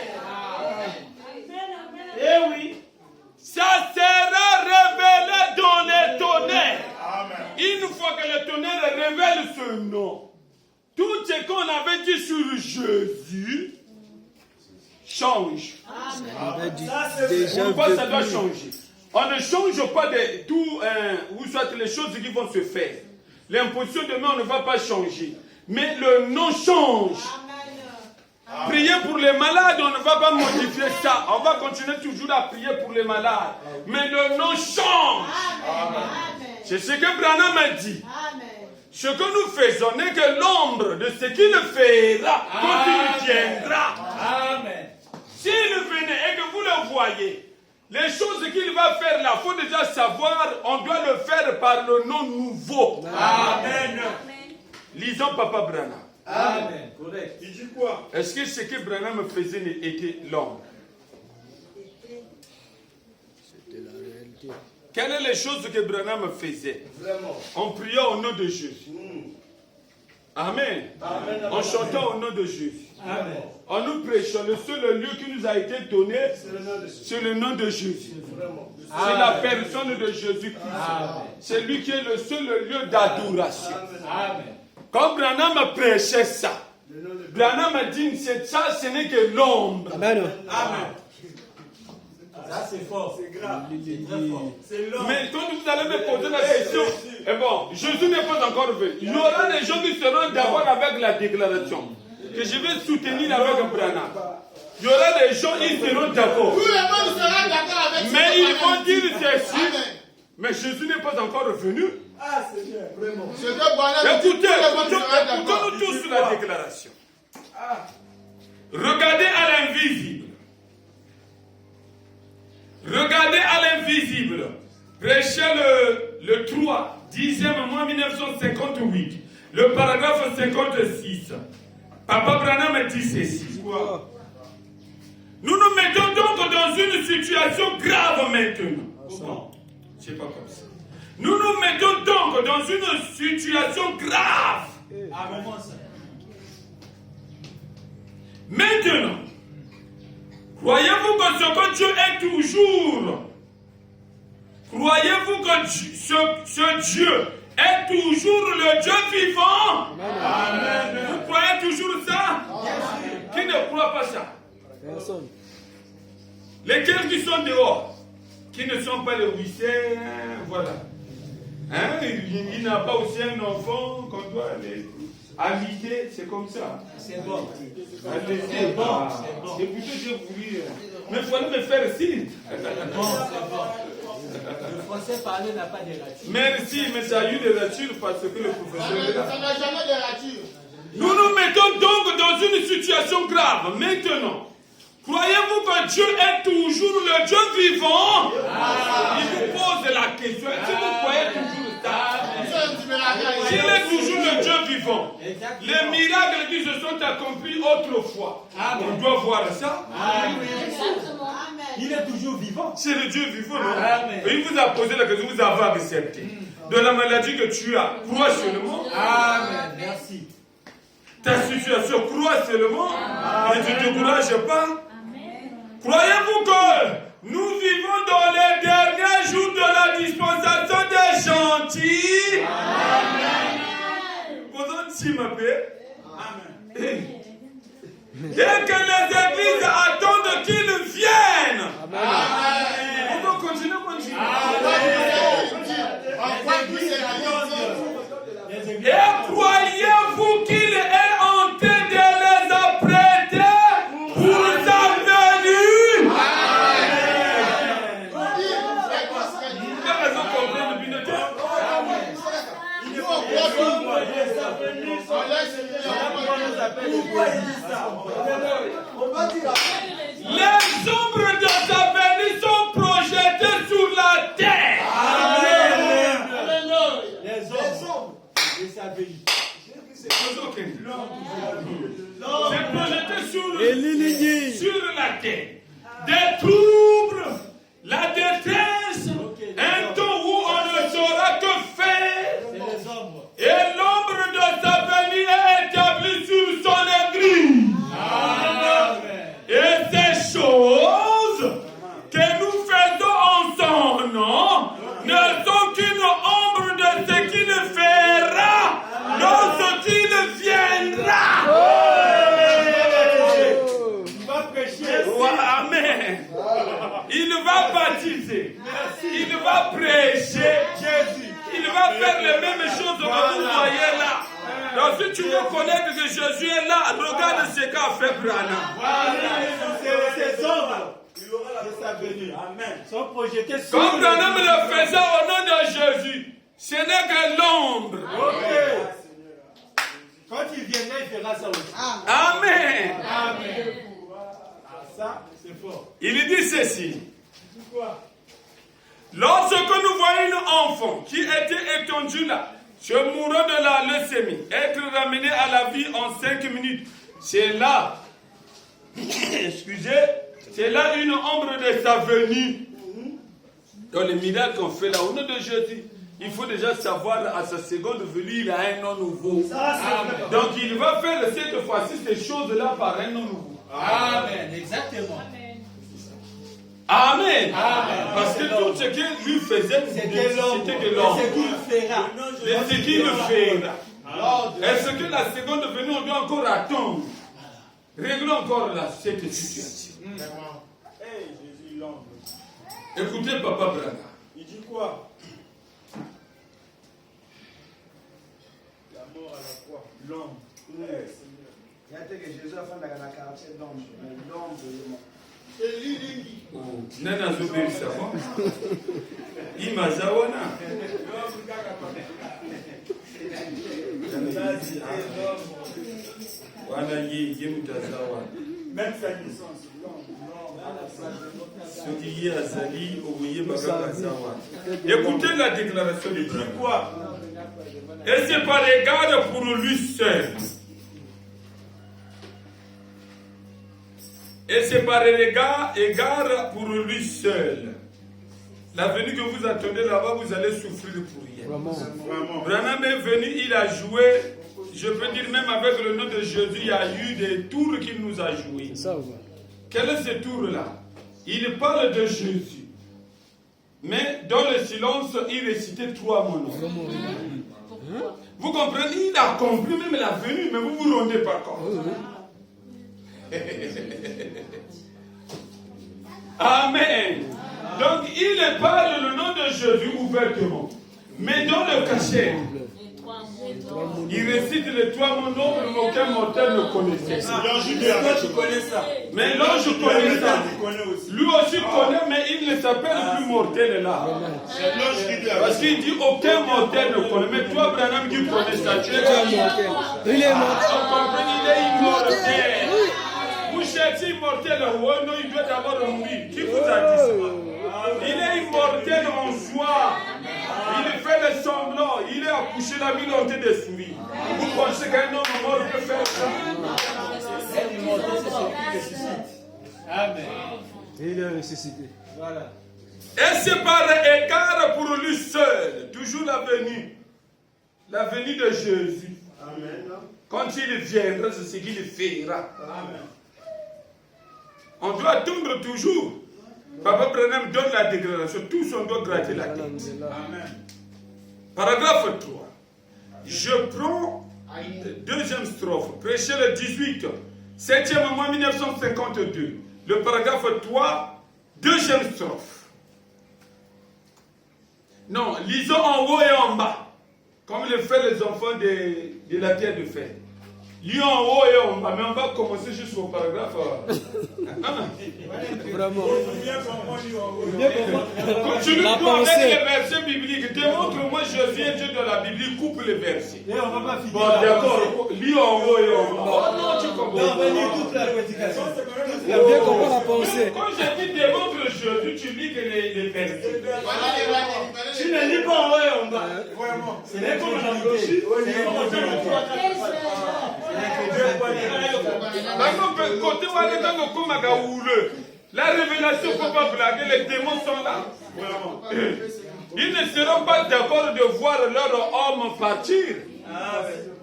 Speaker 1: Eh oui. Ça sera révélé dans les tonnerres. Amen. Une fois que le tonnerre révèle ce nom, tout ce qu'on avait dit sur Jésus change. Pourquoi ça doit changer? On ne change pas de tout, ou soit les choses qui vont se faire. L'imposition de main, on ne va pas changer. Mais le nom change. Amen. Prier pour les malades, on ne va pas modifier ça. On va continuer toujours à prier pour les malades. Mais le nom change. C'est ce que Branham a dit. Amen. Ce que nous faisons n'est que l'ombre de ce qu'il fera quand il viendra. Amen. S'il venait et que vous le voyez, les choses qu'il va faire là, il faut déjà savoir, on doit le faire par le nom nouveau. Amen. Lisons Papa Branham.
Speaker 2: Amen. Correct.
Speaker 5: Il dit quoi?
Speaker 1: Est-ce que ce que Branham faisait était l'ombre?
Speaker 6: C'était la réalité.
Speaker 1: Quelles sont les choses que Branham faisait?
Speaker 5: Vraiment.
Speaker 1: On priait au nom de Jésus. Amen.
Speaker 5: Amen.
Speaker 1: On chantait au nom de Jésus.
Speaker 2: Amen.
Speaker 1: En nous prêchant, le seul lieu qui nous a été donné, c'est le nom de Jésus. C'est la personne de Jésus-Christ. C'est lui qui est le seul lieu d'adoration.
Speaker 2: Amen.
Speaker 1: Quand Branham prêchait ça, Branham a dit, ça, ce n'est que l'ombre.
Speaker 6: Amen.
Speaker 1: Amen.
Speaker 2: Ça c'est fort. C'est grave. C'est très fort. C'est long.
Speaker 1: Mais quand vous allez me poser la question, eh bon, Jésus n'est pas encore venu. Il y aura des gens qui seront d'accord avec la déclaration que je vais soutenir avec Branham. Il y aura des gens qui seront d'accord.
Speaker 3: Tout le monde sera d'accord avec ce
Speaker 1: Mais
Speaker 3: que
Speaker 1: ils vont
Speaker 3: Branham
Speaker 1: dire
Speaker 3: dit.
Speaker 1: ceci.
Speaker 3: Amen.
Speaker 1: Mais Jésus n'est pas encore venu.
Speaker 2: Ah, c'est bien, vraiment.
Speaker 3: Ce que Branham dit, tout
Speaker 1: Écoutez,
Speaker 3: le monde sera d'accord.
Speaker 1: écoutons-nous tous la déclaration. Regardez à l'invisible. Regardez à l'invisible. prêchait le 3, 10e mois 1958, le paragraphe 56. Papa Branham dit ceci.
Speaker 2: Quoi?
Speaker 1: Nous nous mettons donc dans une situation grave maintenant.
Speaker 2: Comment?
Speaker 1: C'est pas comme ça. Nous nous mettons donc dans une situation grave.
Speaker 2: À moment ça.
Speaker 1: Maintenant, croyez-vous que ce que Dieu est toujours? Croyez-vous que ce Dieu est toujours le Dieu vivant?
Speaker 2: Amen.
Speaker 1: Vous croyez toujours ça? Qui ne croit pas ça?
Speaker 6: Personne.
Speaker 1: Lesquels qui sont dehors, qui ne sont pas les huissiers, voilà. Hein? Il n'a pas aussi un enfant qu'on doit aller inviter, c'est comme ça.
Speaker 2: C'est bon.
Speaker 1: C'est bon. C'est plutôt Dieu voulu. Mais il fallait me faire signe.
Speaker 2: Bon, c'est bon. Le français parlé n'a pas de rature.
Speaker 1: Merci, mais ça a eu des ratures parce que le professeur est là.
Speaker 3: Ça n'a jamais de rature.
Speaker 1: Nous nous mettons donc dans une situation grave. Maintenant, croyez-vous que Dieu est toujours le Dieu vivant? Il vous pose la question. Est-ce que vous croyez toujours ça? S'il est toujours le Dieu vivant, les miracles qui se sont accomplis autrefois, on doit voir ça.
Speaker 4: Exactement.
Speaker 2: Il est toujours vivant.
Speaker 1: C'est le Dieu vivant, non?
Speaker 2: Amen.
Speaker 1: Et il vous a posé la question, vous avez accepté. De la maladie que tu as, crois seulement.
Speaker 2: Amen. Merci.
Speaker 1: Ta situation, crois seulement. Et tu ne te décourages pas. Croyez-vous que nous vivons dans les derniers jours de la dispensation des gentils? Posons-nous ma paix.
Speaker 2: Amen.
Speaker 1: Et que les églises attendent qu'ils viennent. On va continuer, Et croyez-vous qu'il est en train de les apprêter pour sa venue? Vous avez raison de comprendre depuis le temps. Les ombres de sa venue sont projetées sur la terre.
Speaker 2: Les ombres de sa venue.
Speaker 1: C'est projeté sur la terre. Des troubles, la détresse, un temps où on ne saura que faire.
Speaker 2: C'est les ombres.
Speaker 1: Et l'ombre de sa venue est établie sur son église.
Speaker 2: Amen.
Speaker 1: Et ces choses que nous faisons en son nom ne sont qu'une ombre de ce qu'il fera lorsqu'il viendra.
Speaker 2: Il va prêcher.
Speaker 1: Ouais, amen. Il va baptiser. Il va prêcher. Il va faire les mêmes choses que vous voyez là. Donc si tu veux connaître que Jésus est là, regarde ce qu'a fait Branham.
Speaker 2: Ces ombres de sa venue. Amen. Sont projetées sur
Speaker 1: Comme Branham le faisait au nom de Jésus, ce n'est que l'ombre.
Speaker 2: Ok. Quand il viendra, il fera ça aussi.
Speaker 1: Amen.
Speaker 2: Amen. Ça, c'est fort.
Speaker 1: Il dit ceci.
Speaker 2: Quoi?
Speaker 1: Lorsque nous voyons un enfant qui était étendu là, se mourant de la leucémie, être ramené à la vie en 5 minutes, c'est là, excusez, c'est là une ombre de sa venue. Dans les miracles qu'on fait là, au nom de Jésus, il faut déjà savoir à sa seconde venue, il a un nom nouveau. Donc il va faire cette fois-ci ces choses-là par un nom nouveau.
Speaker 2: Amen. Exactement.
Speaker 1: Amen.
Speaker 2: Amen.
Speaker 1: Parce que tout ce qu'il lui faisait,
Speaker 2: C'était l'ombre.
Speaker 1: c'était de l'ombre.
Speaker 2: C'est ce qu'il fera.
Speaker 1: C'est ce qu'il fera. Est-ce que la seconde venue, on doit encore attendre? Réglons encore cette situation.
Speaker 2: Hey, Jésus, l'ombre.
Speaker 1: Écoutez Papa Branham.
Speaker 2: Il dit quoi? La mort à la croix. L'ombre.
Speaker 7: Il y a que Jésus a fait dans la quartier d'ombre. L'ombre.
Speaker 1: Nana Zobel Savon. Imazawana. Wana ye mutazawana.
Speaker 2: Même sa naissance. L'ombre.
Speaker 1: Écoutez la déclaration du Dieu. Quoi? Et c'est par égard pour lui seul. Et c'est par égard pour lui seul. La venue que vous attendez là-bas, vous allez souffrir pour rien.
Speaker 5: Vraiment.
Speaker 1: Branham est venu, il a joué. Je peux dire même avec le nom de Jésus, il y a eu des tours qu'il nous a joués.
Speaker 6: C'est ça, ouais.
Speaker 1: Quel est ce tour-là? Il parle de Jésus. Mais dans le silence, il récitait 3 mots. Vous comprenez? Il a compris même la venue, mais vous vous rendez pas compte. Amen. Donc il parle le nom de Jésus ouvertement. Mais dans le cachet, il récite les 3 mots qu'aucun mortel ne connaissait. Mais l'ange connaît ça. Lui aussi connaît, mais il ne s'appelle plus mortel là. Parce qu'il dit aucun mortel ne connaît. Mais toi, Branham, qui connais ça, tu es mortel.
Speaker 6: Il est mortel.
Speaker 1: Il est immortel. Vous cherchez immortel, non, il doit d'abord mourir. Qui vous a dit ça? Il est immortel en joie. Il fait le semblant. Il est accouché la vie longtemps de souris. Vous pensez qu'un homme mort peut faire ça?
Speaker 2: Amen.
Speaker 6: Il est ressuscité.
Speaker 2: Voilà.
Speaker 1: Et c'est par égard pour lui seul. Toujours la venue. La venue de Jésus.
Speaker 7: Amen.
Speaker 1: Quand il viendra, c'est ce qu'il fera.
Speaker 2: Amen.
Speaker 1: On doit attendre toujours. Papa Branham donne la déclaration. Tous on doit gratter la tête.
Speaker 2: Amen.
Speaker 1: Paragraphe 3. Je prends deuxième strophe. Prêcher le 18. 7e mois 1952. Le paragraphe 3. Deuxième strophe. Non, lisons en haut et en bas. Comme le font les enfants de la terre de fer. Lisons en haut et en bas. Mais on va commencer jusqu'au paragraphe.
Speaker 6: Vraiment.
Speaker 1: Continue-toi avec les versets bibliques. Démontre-moi Jésus est Dieu de la Bible. Coupe les versets.
Speaker 2: Et on va pas finir.
Speaker 1: Bon, d'accord. Lis en haut et en bas. Oh non, tu comprends.
Speaker 2: toute la prédication.
Speaker 6: Il a bien compris la pensée.
Speaker 1: Quand je dis démontre Jésus, tu lis que les versets.
Speaker 2: Tu ne lis pas en haut et en bas. Vraiment. C'est les communautés.
Speaker 1: La révélation, il ne faut pas blaguer, les démons sont là. Ils ne seront pas d'accord de voir leur homme partir.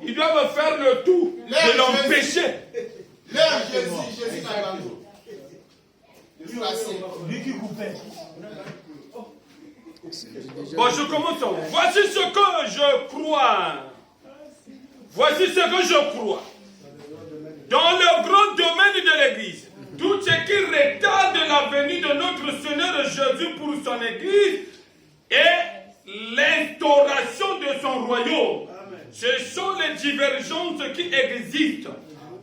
Speaker 1: Ils doivent faire le tout de l'empêcher.
Speaker 3: L'air Jésus n'a pas
Speaker 2: Lui qui coupait.
Speaker 1: Bon, je commence. Voici ce que je crois. Voici ce que je crois. Dans le grand domaine de l'Église, tout ce qui retarde la venue de notre Seigneur Jésus pour son Église et l'instauration de son royaume. Ce sont les divergences qui existent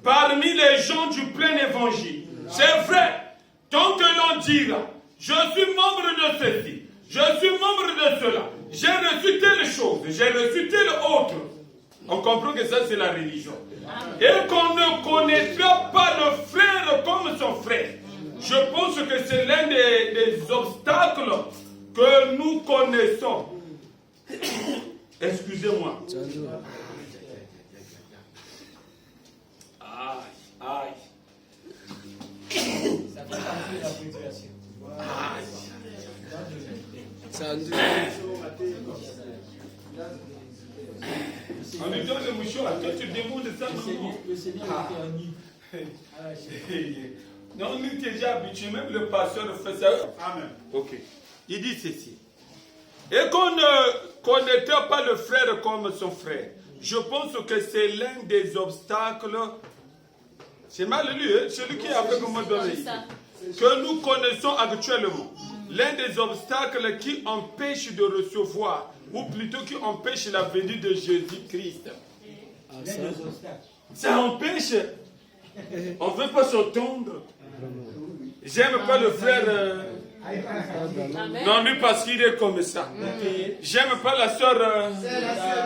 Speaker 1: parmi les gens du plein évangile. C'est vrai, tant que l'on dira, je suis membre de ceci, je suis membre de cela, j'ai reçu telle chose, j'ai reçu telle autre. On comprend que ça c'est la religion. Et qu'on ne connaîtra pas le frère comme son frère. Je pense que c'est l'un des obstacles que nous connaissons. Excusez-moi. Aïe.
Speaker 2: Ça fait partie de la prédication.
Speaker 1: On lui donne le mouchoir. Toi, tu démontres ça.
Speaker 2: Le Seigneur était en
Speaker 1: Non, nous t'es déjà habitué. Même le pasteur fait ça.
Speaker 5: Amen.
Speaker 1: Ok. Il dit ceci. Et qu'on ne connaîtra pas le frère comme son frère. Je pense que c'est l'un des obstacles. C'est mal lu, hein? Celui qui est avec moi dans le que nous connaissons actuellement. L'un des obstacles qui empêche de recevoir, ou plutôt qui empêche la venue de Jésus-Christ. Ça empêche. On ne veut pas s'entendre. J'aime pas le frère
Speaker 4: Amen.
Speaker 1: Non, lui parce qu'il est comme ça. J'aime pas la soeur.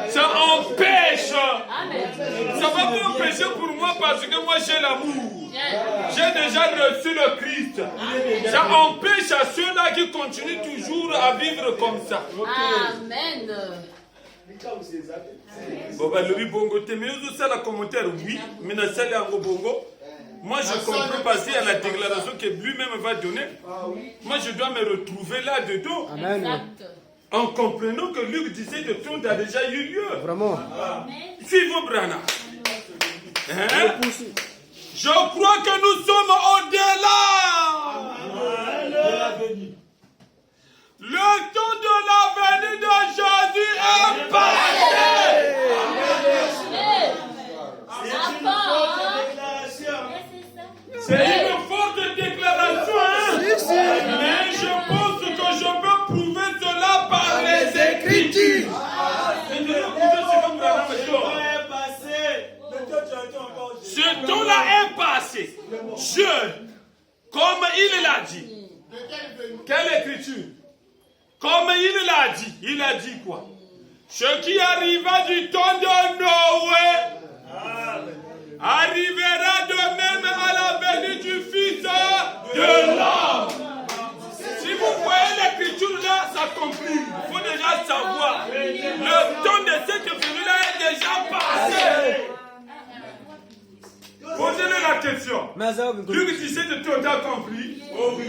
Speaker 1: Ça empêche.
Speaker 4: Amen.
Speaker 1: Ça va pas empêcher pour moi parce que moi j'ai l'amour. J'ai déjà reçu le Christ. Ça empêche à ceux-là qui continuent toujours à vivre comme ça.
Speaker 4: Amen.
Speaker 1: Bon, bah, le bongo, t'es mieux de ça, la commentaire, oui, mais dans ça, bongo. Moi, je comprends passer à la déclaration que lui-même va donner. Moi, je dois me retrouver là-dedans.
Speaker 4: Exact.
Speaker 1: En comprenant que Luc disait que tout a déjà eu lieu.
Speaker 6: Vraiment.
Speaker 1: Suivez Brana. Hein? Je crois que nous sommes au-delà. Le temps de la venue de Jésus est passé. C'est une forte déclaration, hein? Mais je pense que je peux prouver cela par les Écritures. Ce temps-là est passé. Je, comme il l'a dit. Quelle écriture? Comme il a dit quoi? Ce qui arriva du temps de Noé arrivera de même à la venue du Fils de l'homme. Si vous voyez l'écriture là, ça s'accomplit. Il faut déjà savoir. Le temps de cette venue-là est déjà passé. Posez-le la question. Luc disait que tout est accompli. Oh oui.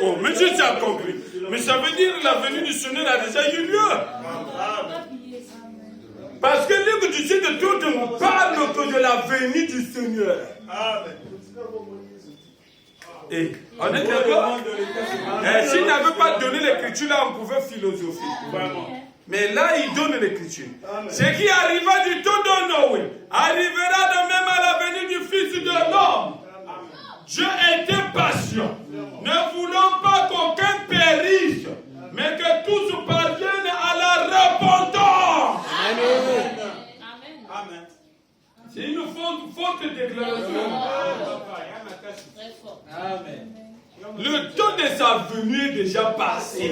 Speaker 1: Oh, mais Dieu s'est accompli. Mais ça veut dire que la venue du Seigneur a déjà eu lieu. Parce que Luc disait que tout ne parle que de la venue du Seigneur. Et on est d'accord? S'il n'avait pas donné l'écriture là, on pouvait philosopher. Mais là, il donne l'écriture. Ce qui arriva du temps de Noé arrivera de même à la venue du Fils de l'homme. Dieu était patient, ne voulant pas qu'aucun périsse, mais que tous parviennent à la repentance.
Speaker 2: Amen.
Speaker 1: C'est une forte déclaration.
Speaker 2: Amen.
Speaker 1: Le temps de sa venue est déjà passé.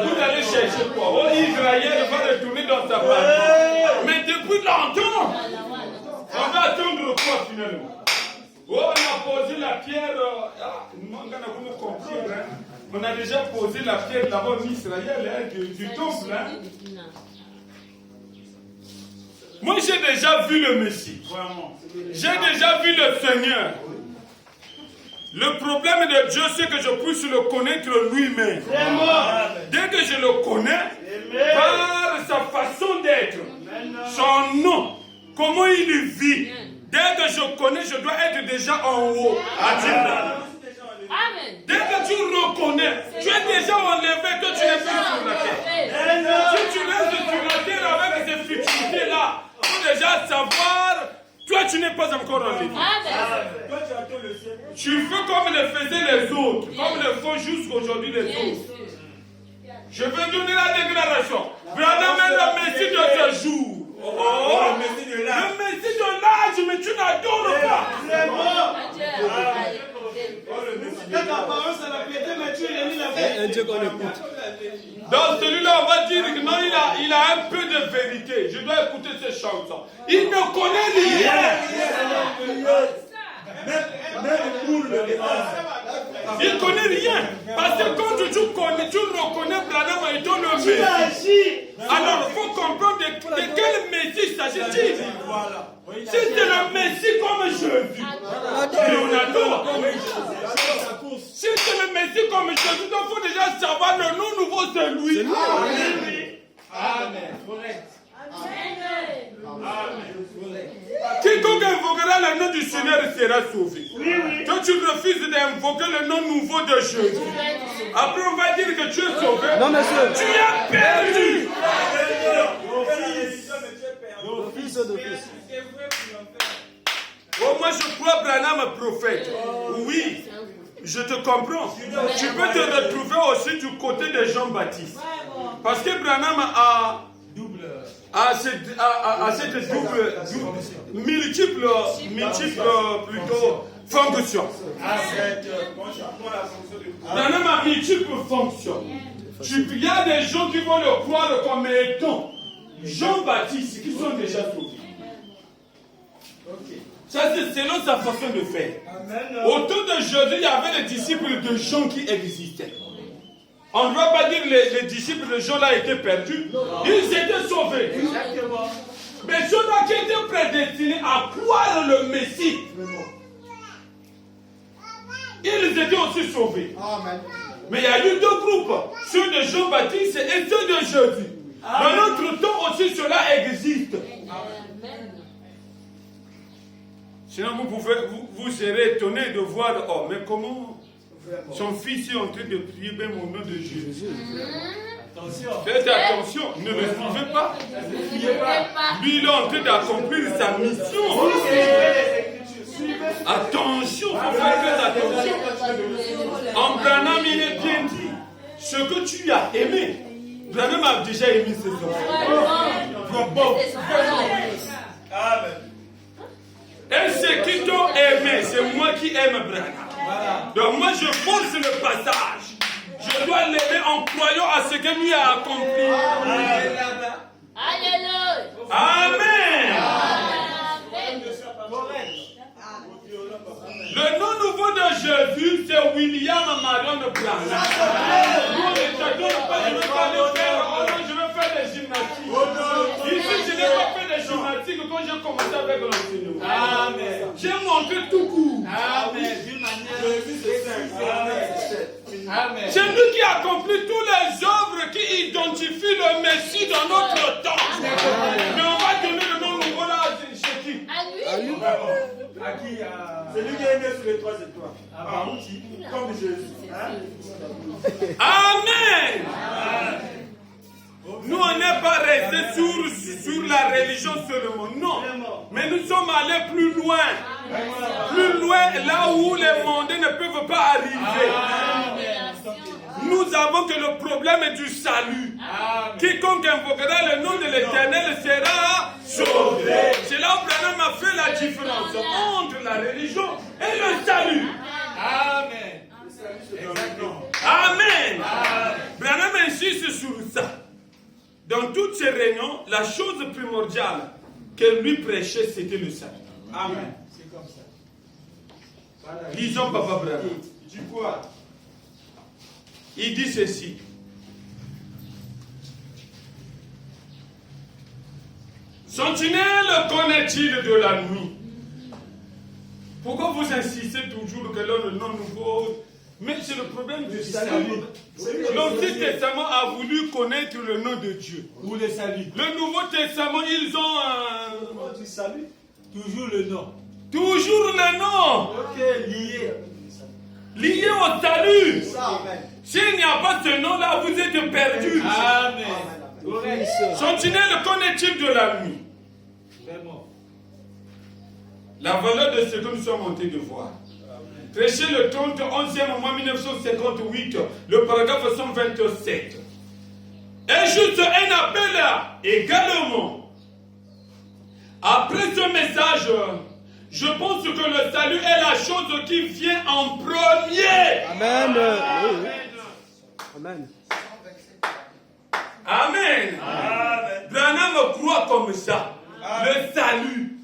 Speaker 1: Vous allez chercher quoi? Oh, Israël va retourner dans sa patrie. Mais depuis longtemps, on va attendre quoi finalement? Oh, on a posé la pierre. Vous comprendre, hein? On a déjà posé la pierre là-bas en Israël, hein, du temple. Hein? Moi, j'ai déjà vu le Messie. J'ai déjà vu le Seigneur. Le problème de Dieu, c'est que je puisse le connaître lui-même. Dès que je le connais, par sa façon d'être, son nom, comment il vit, dès que je connais, je dois être déjà en haut.
Speaker 4: Amen.
Speaker 1: Dès que tu reconnais, tu es déjà enlevé, toi tu n'es plus sur la terre. Si tu restes sur la terre avec ces futilités-là, il faut déjà savoir, toi tu n'es pas encore enlevé. Tu fais comme le faisaient les autres, comme le font jusqu'aujourd'hui les autres. Je vais donner la déclaration. Branham est le Messie de ce jour. Le Messie de l'âge, mais tu n'adores pas. Dans celui-là, on va dire que non, il a un peu de vérité. Je dois écouter ces chansons. Il ne connaît rien. Il ne connaît rien. Parce que quand tu reconnais Branham étant le Messie, alors il faut comprendre de quel Messie s'agit-il. Si c'est le Messie comme Jésus, Leonardo. Si c'est le Messie comme Jésus, il faut déjà savoir le nom nouveau c'est lui.
Speaker 2: Amen.
Speaker 1: Quiconque invoquera le nom du Seigneur sera sauvé. Toi, tu refuses d'invoquer le nom nouveau de Jésus. Après, on va dire que tu es sauvé.
Speaker 6: Non, monsieur.
Speaker 1: Tu es perdu. Oh, moi, je crois Branham prophète. Oui, je te comprends. Tu peux te retrouver aussi du côté de Jean-Baptiste. Parce que Branham a cette multiple plutôt Fonction.
Speaker 5: Moi, la fonction de
Speaker 1: Dans le mari, tu peux fonctionner. Il y a des gens qui vont le croire comme étant Jean-Baptiste qui sont déjà sauvés. Ça, c'est selon sa façon de faire. Autour de Jésus, il y avait des disciples de Jean qui existaient. On ne va pas dire que les disciples de Jean là étaient perdus. Ils étaient sauvés. Mais ceux-là qui étaient prédestinés à croire le Messie, ils étaient aussi sauvés. Mais il y a eu deux groupes, ceux de Jean-Baptiste et ceux de Jésus. Dans notre temps aussi, cela existe. Sinon, vous serez étonné de voir, oh, mais comment son fils est en train de prier même au nom de Jésus. Faites attention, ne le suivez pas. Lui, il est en train d'accomplir sa mission. Attention, il faut faire très attention. En Branham, il est bien dit, ce que tu as aimé, Branham a déjà aimé ses enfants.
Speaker 5: Amen.
Speaker 1: Et ceux qui t'ont aimé, c'est moi qui aime Branham. Donc moi, je force le passage. Je dois l'aimer en croyant à ce que lui a accompli.
Speaker 4: Alléluia.
Speaker 1: Amen. Le nom nouveau de Jésus, c'est William Marion Branham. Nous, les châteaux, je vais faire des gymnastiques. Ici, je n'ai pas fait des gymnastiques quand j'ai commencé avec l'enseignement. J'ai montré tout court. C'est lui qui accomplit toutes les œuvres qui identifient le Messie dans notre temps. Mais on va donner le nom nouveau là chez qui?
Speaker 2: À qui? C'est lui qui est né sur les 3 étoiles. Comme Jésus.
Speaker 1: Amen. Nous, on n'est pas restés sur la religion seulement. Non. Mais nous sommes allés plus loin. Plus loin, là où les mondes ne peuvent pas arriver. Nous avons que le problème est du salut. Quiconque invoquera le nom de l'Éternel sera sauvé. C'est là où Branham a fait la différence entre la religion et le salut.
Speaker 2: Amen.
Speaker 1: Amen. Branham insiste sur ça. Dans toutes ces réunions, la chose primordiale que lui prêchait, c'était le salut.
Speaker 2: Amen. C'est comme ça.
Speaker 1: Lisons Papa Branham.
Speaker 2: Il dit quoi?
Speaker 1: Il dit ceci. Sentinelle connaît-il de la nuit? Pourquoi vous insistez toujours que l'on le nom nouveau? Mais c'est le problème du salut. L'Ancien Testament a voulu connaître le nom de Dieu.
Speaker 2: Ou le salut.
Speaker 1: Le Nouveau Testament, ils ont
Speaker 2: Du salut. Toujours le nom.
Speaker 1: toujours le nom.
Speaker 2: Ok, lié.
Speaker 1: Lié au salut.
Speaker 7: Amen.
Speaker 1: S'il n'y a pas ce nom-là, vous êtes perdus.
Speaker 2: Amen.
Speaker 1: Sentinelle, connaît-il de la nuit?
Speaker 2: Vraiment.
Speaker 1: La valeur de ce que nous sommes en train de voir. Prêcher le 31e mois 1958, le paragraphe 127. Et juste un appel également. Après ce message, je pense que le salut est la chose qui vient en premier.
Speaker 6: Amen. Amen.
Speaker 1: Amen. Branham croit comme ça. Le salut.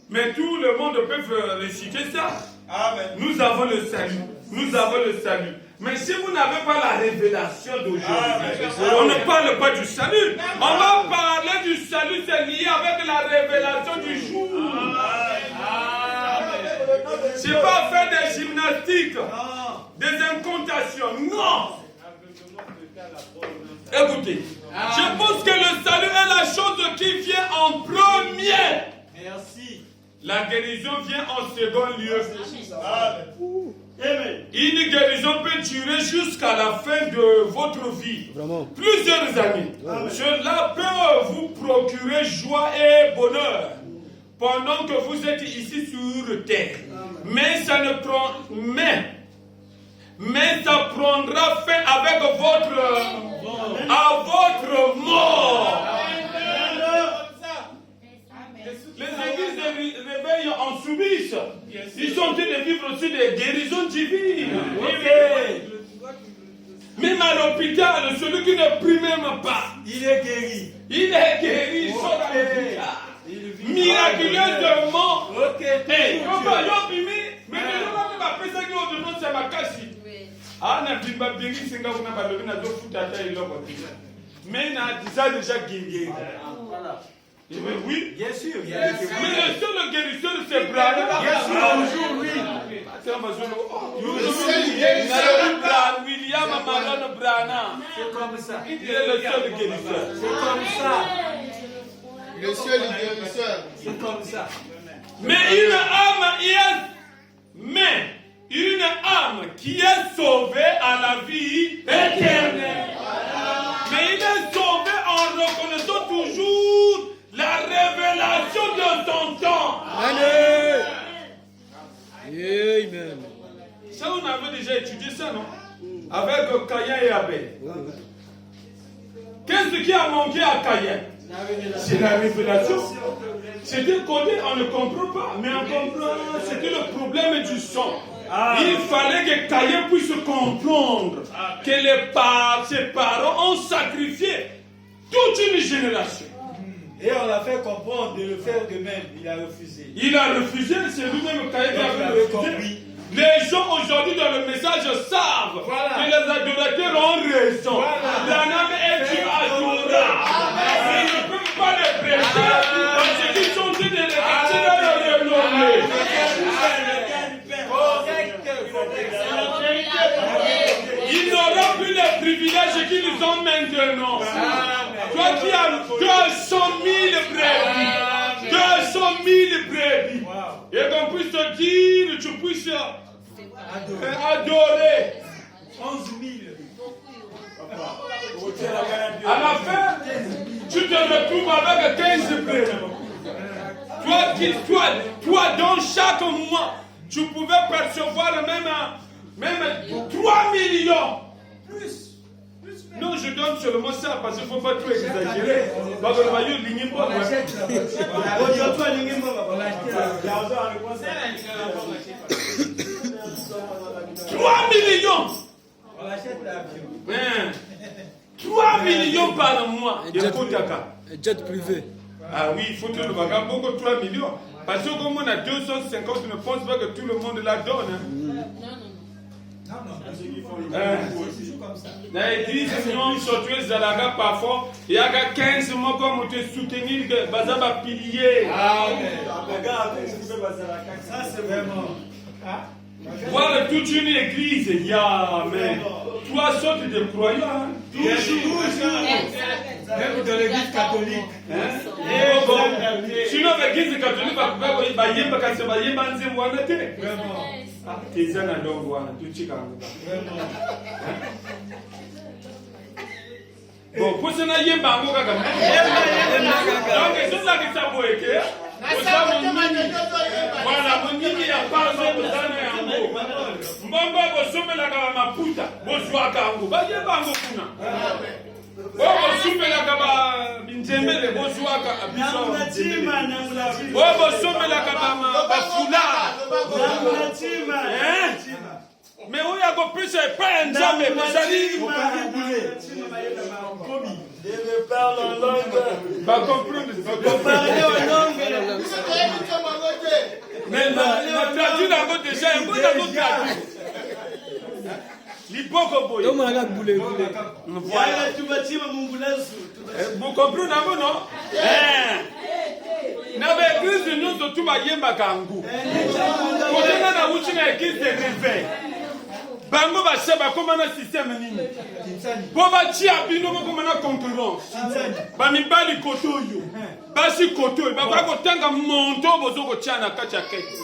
Speaker 1: Mais tout le monde peut réciter ça.
Speaker 5: Amen.
Speaker 1: Nous avons le salut. Nous avons le salut. Mais si vous n'avez pas la révélation d'aujourd'hui, on ne parle pas du salut. On va parler du salut, c'est lié avec la révélation du jour. C'est pas faire des gymnastiques, des incantations. Non. Écoutez, je pense que le salut est la chose qui vient en premier.
Speaker 2: Merci.
Speaker 1: La guérison vient en second lieu.
Speaker 5: Amen.
Speaker 1: Une guérison peut durer jusqu'à la fin de votre vie.
Speaker 6: Vraiment.
Speaker 1: Plusieurs années. Cela peut vous procurer joie et bonheur pendant que vous êtes ici sur terre. Mais ça ne prend... Mais ça prendra fin avec à votre mort. Les églises réveillent en subissent. Ils sont en train de vivre aussi des guérisons divines. Même à l'hôpital, celui qui ne prie même pas,
Speaker 2: Il est guéri.
Speaker 1: il est guéri. Sur l'hôpital. Miraculeusement. Hey, papa, yo bimi, mais le nom de ma personne qui est au nom de ma casse. Ah, na bimba bingi singa kuna balobi na do futa ta iloko. Mais na déjà guéri. Oui,
Speaker 2: Bien sûr.
Speaker 1: mais le seul guérisseur c'est Brad.
Speaker 2: Bien sûr, oui.
Speaker 1: William Marlon Brana.
Speaker 2: C'est comme ça.
Speaker 1: Il est le seul guérisseur.
Speaker 2: C'est comme ça.
Speaker 3: Le ciel est guérisseur.
Speaker 2: C'est comme ça.
Speaker 1: Mais une âme qui est sauvée à la vie éternelle. Mais il est sauvé en reconnaissant toujours la révélation de son temps.
Speaker 6: Amen.
Speaker 1: Ça, on avait déjà étudié ça, non? Avec Caïn et Abel. Qu'est-ce qui a manqué à Caïn? C'est la révélation. C'était codé, on ne comprend pas, mais on comprend. C'était le problème du son. Il fallait que Caïn puisse comprendre que ses parents ont sacrifié toute une génération.
Speaker 2: Et on l'a fait comprendre de le faire de même. Il a refusé.
Speaker 1: Il a refusé, c'est lui-même Caïn qui a refusé. Les gens aujourd'hui dans le message savent que les adorateurs ont raison. Branham est Dieu adorable. Ils ne peuvent pas le prêcher parce qu'ils sont de le renommer. Ils n'auront plus les privilèges qu'ils ont maintenant. Toi qui as 200 000 brebis, 200 000 brebis, et qu'on puisse te dire, tu puisses adorer.
Speaker 2: 11 000.
Speaker 1: À la fin, tu te retrouves avec 15 brebis. Toi, dans chaque mois, tu pouvais percevoir même 3 millions. Non, je donne seulement ça parce qu'il ne faut pas trop exagérer. 3 millions. 3 millions par mois.
Speaker 6: Un jet privé.
Speaker 1: Ah oui, il faut que le bagage beaucoup 3 millions. Parce que comme on a 250, je ne pense pas que tout le monde la donne.
Speaker 4: Non.
Speaker 1: Dans l'église, sinon, sortir Zalaga parfois, il y a 15 mois comme te soutenir que Bazaba pilier.
Speaker 2: Ça, c'est vraiment.
Speaker 1: Voir toute une église, il y a, mais 3 sortes de croyants. Toujours.
Speaker 2: Même dans l'église catholique.
Speaker 1: Sinon, l'église catholique va bon, pour ce n'a yé bango kaka. Donc, c'est ça qui s'aboyeke. Voilà, mon nini ya parle de ça na yango. Mbomba bosomela kaba maputa, boswaka yango. Ba yé bango kuna. Bosomela kaba binjemele, boswaka abiso. Bosomela kaba bafula. Mais où il y a beaucoup plus de pain, jamais, mes amis.
Speaker 2: Je parle en langue.
Speaker 1: Va comprendre. Mais la traduit dans votre déjà, un peu dans votre traduit. L'hypocoboy. Vous comprenez d'abord, non? N'avez église, nous, surtout, à Yembakangu. Pour la routine, église de réveil. Bango ba sheba comme un système nini. Boba tia bino comme una concurrence. Ba mibali kotoyo. Basi kotoyo ba ko tanga monto bozo ko tia na kati ya kete.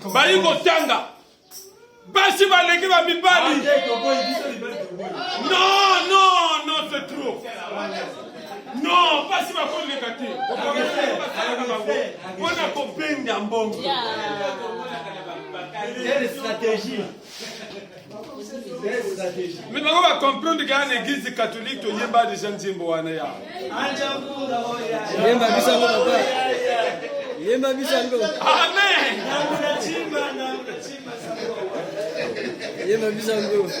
Speaker 1: Ba yi ko tanga. Basi ba leki ba mibali. Non, c'est trop. Non, basi ba ko le kati. On a ko benda mbongo.
Speaker 2: C'est une stratégie.
Speaker 1: Mais on va comprendre qu'il y a une église catholique qui est pas de gens qui sont
Speaker 6: Yemba bisa ngo papa. Yema bisango.
Speaker 1: Amen.
Speaker 6: Yema bisango.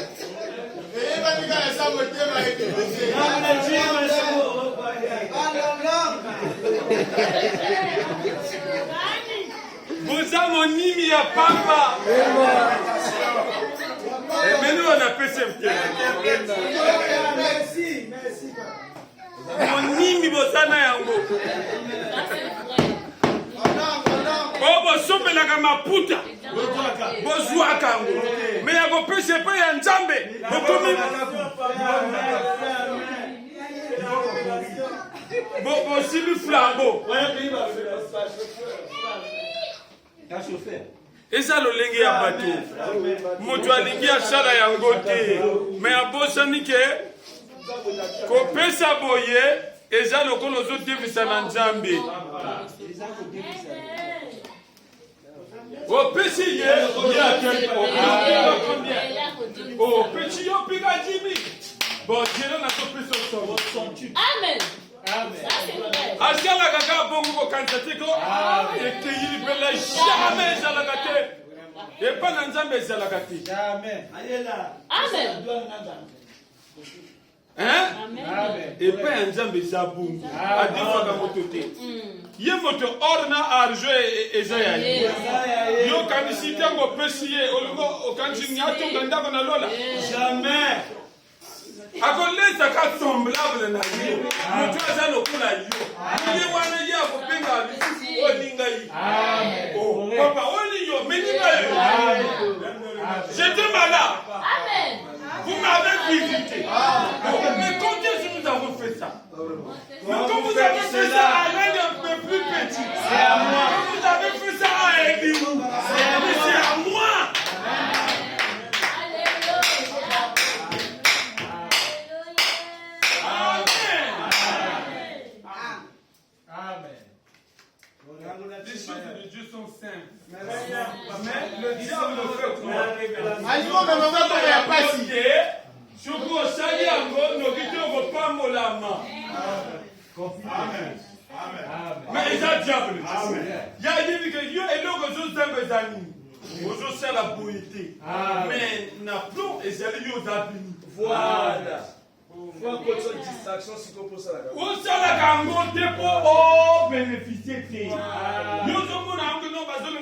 Speaker 1: Boza monimi ya papa. Mais nous on a fait ce
Speaker 7: Merci, merci.
Speaker 1: monimi bozana yango. Bobo sombelaka maputa. Bozwaka yango. Mais ya kopesa pe ya nzambe. Bokomi Bobo sibi flambeau. Eza lolenge ya bato. Moto alingi asala yango te. Mais abosani ke kopesa boye eza lokolo ozodevisa na nzambe. Opesi ye akeli opesi yo pika jimi. Bon, Dieu n'a pas pris son.
Speaker 4: Amen. Ça, c'est vrai.
Speaker 1: Asala kaka bongo kansate ko ekeyili bela jamais zalakate. Et pas dans Nzambe zalakate.
Speaker 7: Jamais.
Speaker 4: Amen.
Speaker 1: Hein?
Speaker 4: Amen.
Speaker 1: Et pas Nzambe zabungu. Adifa ka motote. Ye moto orna arjo ezaya. Yo kanisi tango pesiye olgo okanji nyato ganda kona lola.
Speaker 7: Jamais.
Speaker 1: Akoleza ka semblable na yo. Moto aza lokola yo. Ye wana ye akopenga bisu olinga yi.
Speaker 7: Amen.
Speaker 1: Oh, papa, oli yo, meninga yo. J'étais malade.
Speaker 4: Amen.
Speaker 1: Vous m'avez visité. Mais quand est-ce que nous avons fait ça? Mais quand vous avez fait ça à l'un un peu plus petit, c'est à moi. Quand vous avez fait ça à Élie, c'est à moi. Les choses de Dieu sont simples. Mais le diable fait quoi? Mais il y a diable. Il y a dit que Dieu est là que je suis un des amis. Je sais la beauté. Mais n'appelons et c'est lui aux abîmes.
Speaker 7: Voilà. Faut encore une distraction si on pose ça là.
Speaker 1: Où ça la gango pour bénéficier de ça? Nous sommes là que nous basons le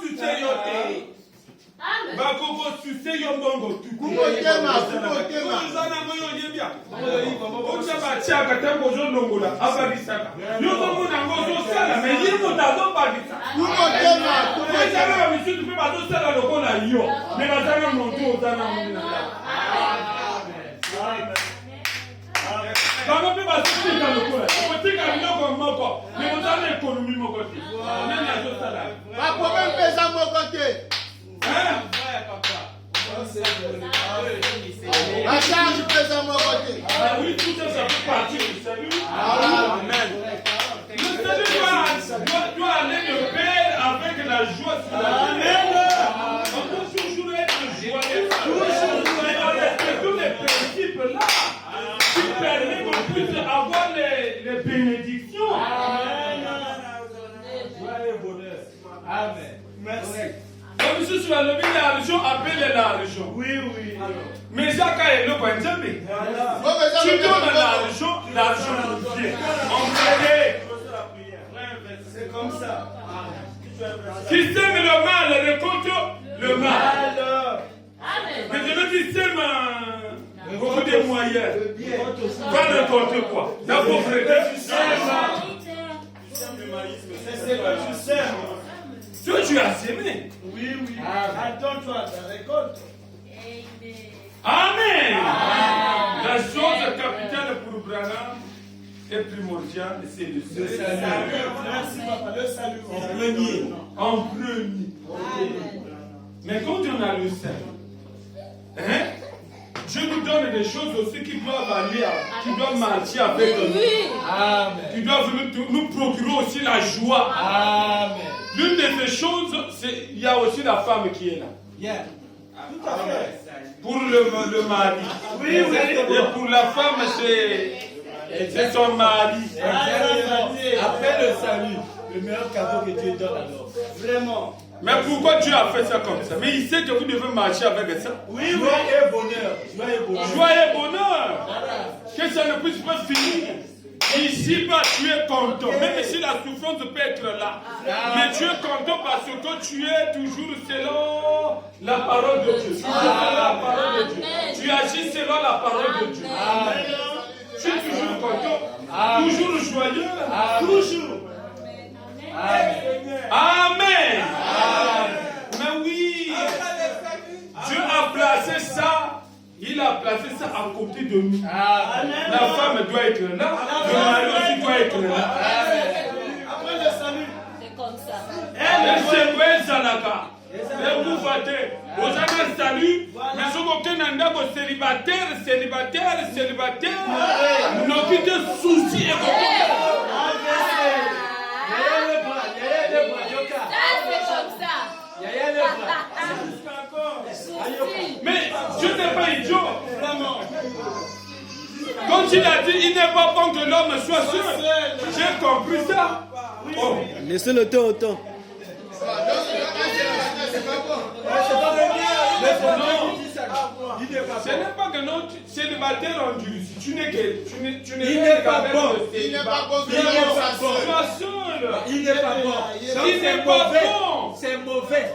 Speaker 1: succès yote.
Speaker 4: Amen.
Speaker 1: Bakoko succès yombongo tu.
Speaker 3: Kumotema.
Speaker 1: Uzana moyo yebia. Ocha bacha katango zo longola ababisaka. Nous sommes là ngo sala mais yimo tazo babisa.
Speaker 3: Kumotema.
Speaker 1: Ezala monsieur tu peux pas sala lokola yo. Mais bazana monto ozana monina. Bango pe basotika lokola. Kotika biloko moko. Mais ozana économie moko te. Nani azosala?
Speaker 3: Bakome mpeza moko te.
Speaker 1: Hein?
Speaker 3: La charge mpeza moko te.
Speaker 1: Ah oui, tout ça, ça peut partir du salut. Amen. Le salut doit aller de pair avec la joie sur la vie. On doit toujours être joyeux. Mais on respecte tous les principes là qui permettent qu'on puisse avoir les bénédictions. Joie et bonheur. Amen.
Speaker 7: Merci.
Speaker 1: Comme si sur la vie, l'argent appelle l'argent.
Speaker 7: Oui, oui.
Speaker 1: Mais Jacques est le point de vue. Tu donnes l'argent vient. On prie.
Speaker 7: C'est comme ça.
Speaker 1: Qui sème le mal récolte le mal.
Speaker 4: Amen.
Speaker 1: Mais je veux dire, sème beaucoup de moyens. Pas n'importe quoi. La pauvreté, tu sèmes.
Speaker 7: C'est que tu sèmes.
Speaker 1: Toi, tu as sémé.
Speaker 7: Oui, oui. Attends-toi à ta récolte.
Speaker 1: Amen. La chose capitale pour Branham est primordiale, c'est le salut.
Speaker 7: Merci, papa. Le salut.
Speaker 1: En premier. En premier. Mais quand on a le salut, hein, Dieu nous donne des choses aussi qui doivent aller, qui doivent marcher avec nous.
Speaker 7: Amen.
Speaker 1: Qui doivent nous procurer aussi la joie.
Speaker 7: Amen.
Speaker 1: L'une de ces choses, il y a aussi la femme qui est là.
Speaker 7: Yeah. Tout à fait.
Speaker 1: Pour le mari.
Speaker 7: Oui, oui.
Speaker 1: Et pour la femme, c'est son mari.
Speaker 7: Après le salut.
Speaker 2: le meilleur cadeau que Dieu donne alors. Vraiment.
Speaker 1: Mais pourquoi Dieu a fait ça comme ça? Mais il sait que vous devez marcher avec ça.
Speaker 2: Oui, joie et bonheur. Joie et bonheur.
Speaker 1: Joie et bonheur. Que ça ne puisse pas finir. Ici-bas, tu es content. Même si la souffrance peut être là. Mais tu es content parce que tu es toujours selon la parole de Dieu. Tu es selon la parole de Dieu. Tu agis selon la parole de Dieu. Tu es toujours content. Toujours joyeux. Toujours. Amen. Mais oui. Dieu a placé ça. Il a placé ça à côté de nous. La femme doit être là. Le mari aussi doit être là.
Speaker 2: Après le salut.
Speaker 4: C'est comme ça.
Speaker 1: Et vous votez. Vous avez un salut. Mais si vous avez un homme célibataire, nous avons des soucis. Mais Dieu n'est pas idiot. Quand il a dit, il n'est pas bon que l'homme soit seul. J'ai compris ça. Oh.
Speaker 6: Laissez le temps au temps.
Speaker 1: Ce n'est pas que notre célibataire endurci. Tu n'es
Speaker 2: Il n'est pas bon.
Speaker 3: Il n'est pas bon que
Speaker 2: Il n'est
Speaker 3: l'homme
Speaker 2: pas
Speaker 3: soit
Speaker 2: bon.
Speaker 3: seul.
Speaker 1: Sois seul.
Speaker 2: Il n'est pas bon.
Speaker 1: Il n'est pas bon.
Speaker 2: C'est mauvais.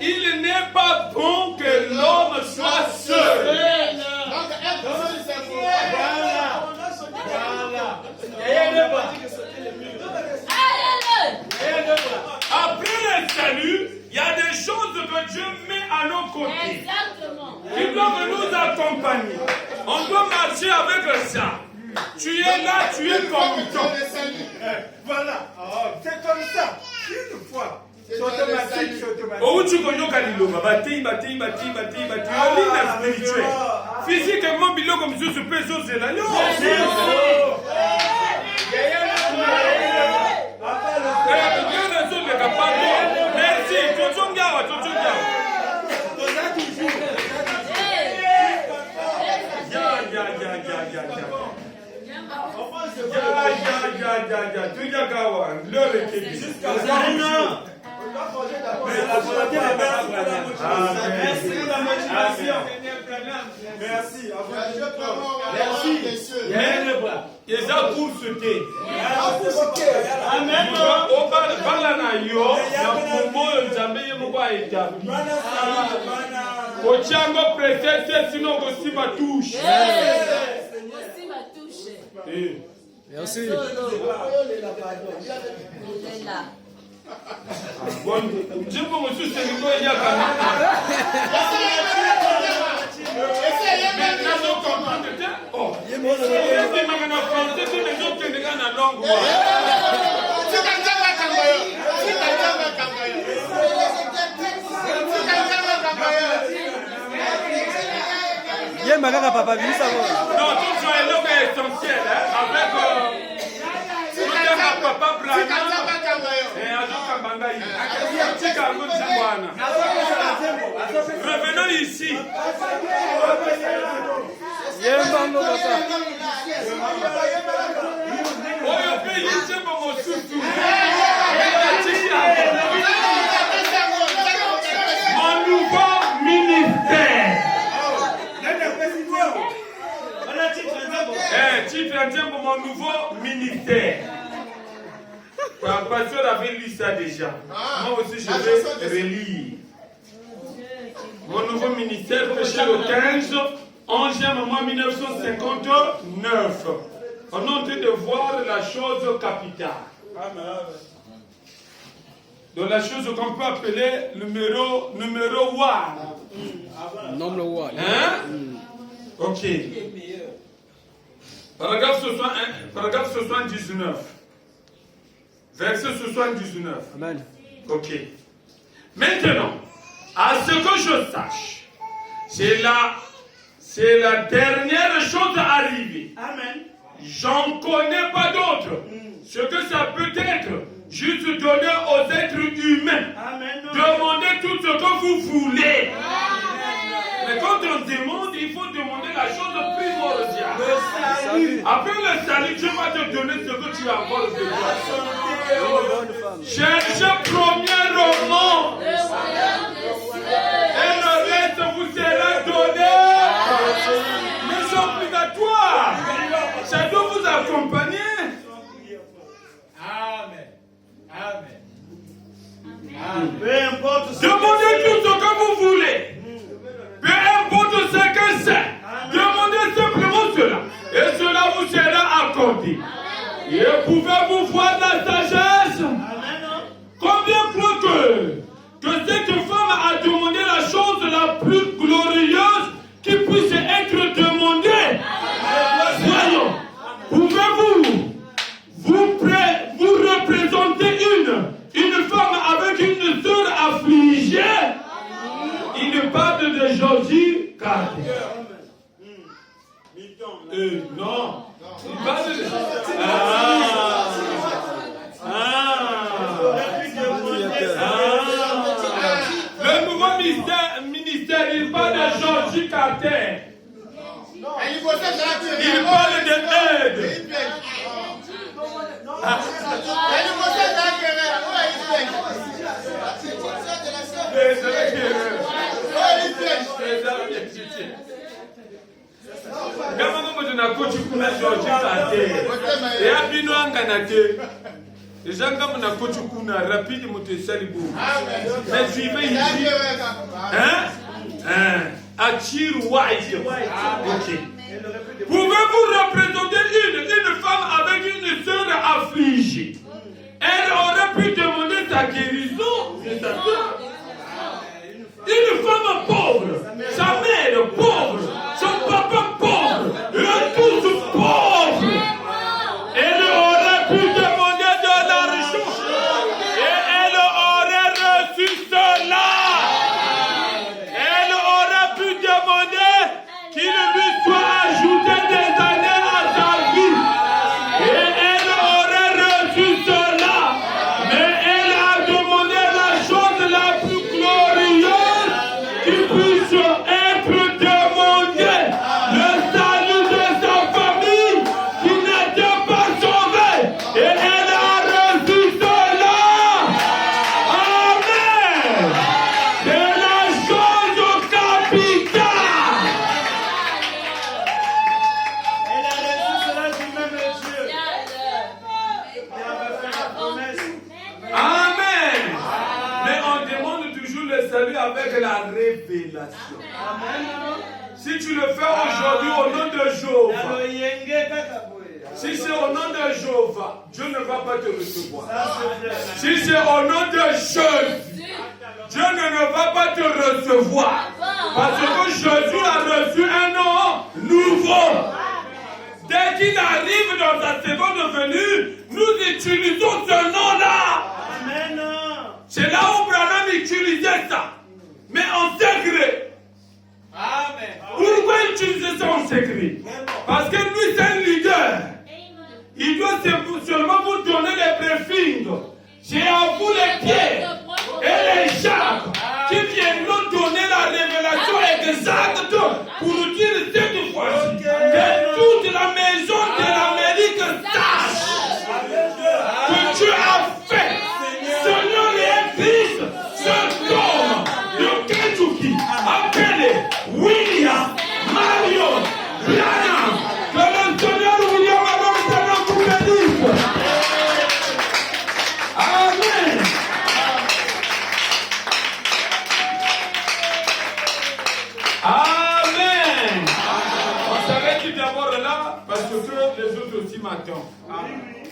Speaker 1: Il n'est pas bon que l'homme soit seul.
Speaker 3: Donc, être seul, c'est mauvais.
Speaker 2: Voilà. Alléluia.
Speaker 1: Après le salut, il y a des choses que Dieu met à nos côtés.
Speaker 4: Exactement.
Speaker 1: Qui doivent nous accompagner. On doit marcher avec ça. Tu es là, tu es content.
Speaker 2: Voilà. C'est comme ça. Une fois. C'est automatique, c'est automatique.
Speaker 1: Où tu connais Kaliloma, bati, spirituel. Physiquement, bilo comme ça, je peux sauter là. Merci,
Speaker 2: Merci.
Speaker 1: Et ça pour ce thé.
Speaker 2: Amen.
Speaker 1: Ochango presete sino kosiba touche.
Speaker 4: Aussi ma touche.
Speaker 6: Merci.
Speaker 4: Il est là.
Speaker 1: Bon, Jimbo monsieur Sengo yaka. Mais là on comprend que oh. Il m'a français que les autres qui na langue.
Speaker 6: Yé magana papa vini ça va.
Speaker 1: Non, tout ça est là essentiel avec papa Brana et Adoka Bangaï. Revenons ici.
Speaker 6: Yé bango papa.
Speaker 1: Oyo pe yise bomo sutu. Mon nouveau ministère. Titre indien pour mon nouveau ministère. Le pasteur avait lu ça déjà. Moi aussi je vais relire. Mon nouveau ministère, péché le 15, 11e mois 1959. On est en train de voir la chose capitale. Donc la chose qu'on peut appeler numéro 1.
Speaker 6: Number 1.
Speaker 1: Hein? Ok. Paragraphe 79. Verset 79.
Speaker 6: Amen.
Speaker 1: Ok. Maintenant, à ce que je sache, c'est la dernière chose arrivée.
Speaker 2: Amen.
Speaker 1: J'en connais pas d'autre. Ce que ça peut être, juste donner aux êtres humains.
Speaker 2: Amen.
Speaker 1: Demandez tout ce que vous voulez. Mais quand on demande, il faut demander la chose primordiale.
Speaker 6: Salut.
Speaker 1: Après le salut, Dieu va te donner ce que tu as encore besoin.
Speaker 6: Une bonne femme.
Speaker 1: Cherchez premièrement. Et le reste vous sera donné. Mais c'est obligatoire. Ça doit vous accompagner.
Speaker 2: Amen. Amen.
Speaker 7: Peu importe ce
Speaker 1: Demandez tout ce que vous voulez. Peu importe ce que c'est. Demandez simplement cela. Et cela vous sera accordé. Et pouvez-vous voir la sagesse? Combien croient que cette femme a demandé la chose la plus glorieuse qui puisse être demandée? Voyons. Pouvez-vous vous représenter une femme avec une sœur affligée? Il parle de Georgie Carter. Non. Il parle de... Le nouveau ministère, il parle de Georgie Carter. Il parle de aide. Gama moto na coach kuna Georgie Carter. Et abino angana te. Déjà comme na coach kuna rapide moto salibu. Mais suivez ici. Achir White. OK. Pouvez-vous représenter une femme avec une sœur affligée? Elle aurait pu demander sa guérison de sa sœur. Une femme pauvre, sa mère pauvre, son papa pauvre, eux tous pauvres. Elle aurait pu demander de l'argent et elle aurait reçu cela. Elle aurait pu demander qu'il lui soit ajouté des années à sa vie. Et elle aurait reçu cela. Mais elle a demandé la chose la plus glorieuse qui puisse être demandée. Le salut de sa famille qui n'était pas sauvée. Et elle a reçu cela. Amen. C'est la chose capitale.
Speaker 7: Elle a reçu cela du même Dieu. Il avait fait la promesse.
Speaker 1: Amen. Mais on demande toujours le salut avec la révélation. Si tu le fais aujourd'hui au nom de Jéhovah, si c'est au nom de Jéhovah, Dieu ne va pas te recevoir. Si c'est au nom de Jésus, Dieu ne va pas te recevoir. Parce que Jésus a reçu un nom nouveau. Dès qu'il arrive dans sa seconde venue, nous utilisons ce nom-là.
Speaker 7: Amen.
Speaker 1: C'est là où Branham utilisait ça. Mais en secret.
Speaker 2: Amen.
Speaker 1: Pourquoi utiliser ça en secret? Parce que lui, c'est un leader. Il doit seulement vous donner les briefings. C'est à vous les pieds et les jambes qui viendront donner la révélation exacte pour nous dire cette fois-ci que toute la maison de l'Amérique sache que Dieu a fait. Seigneur et Christ, cet homme de Kentucky appelé William Marion Branham. Que le Seigneur William Marion Branham vous bénisse. Amen. Amen. On s'arrête d'abord là parce que les autres aussi m'attendent.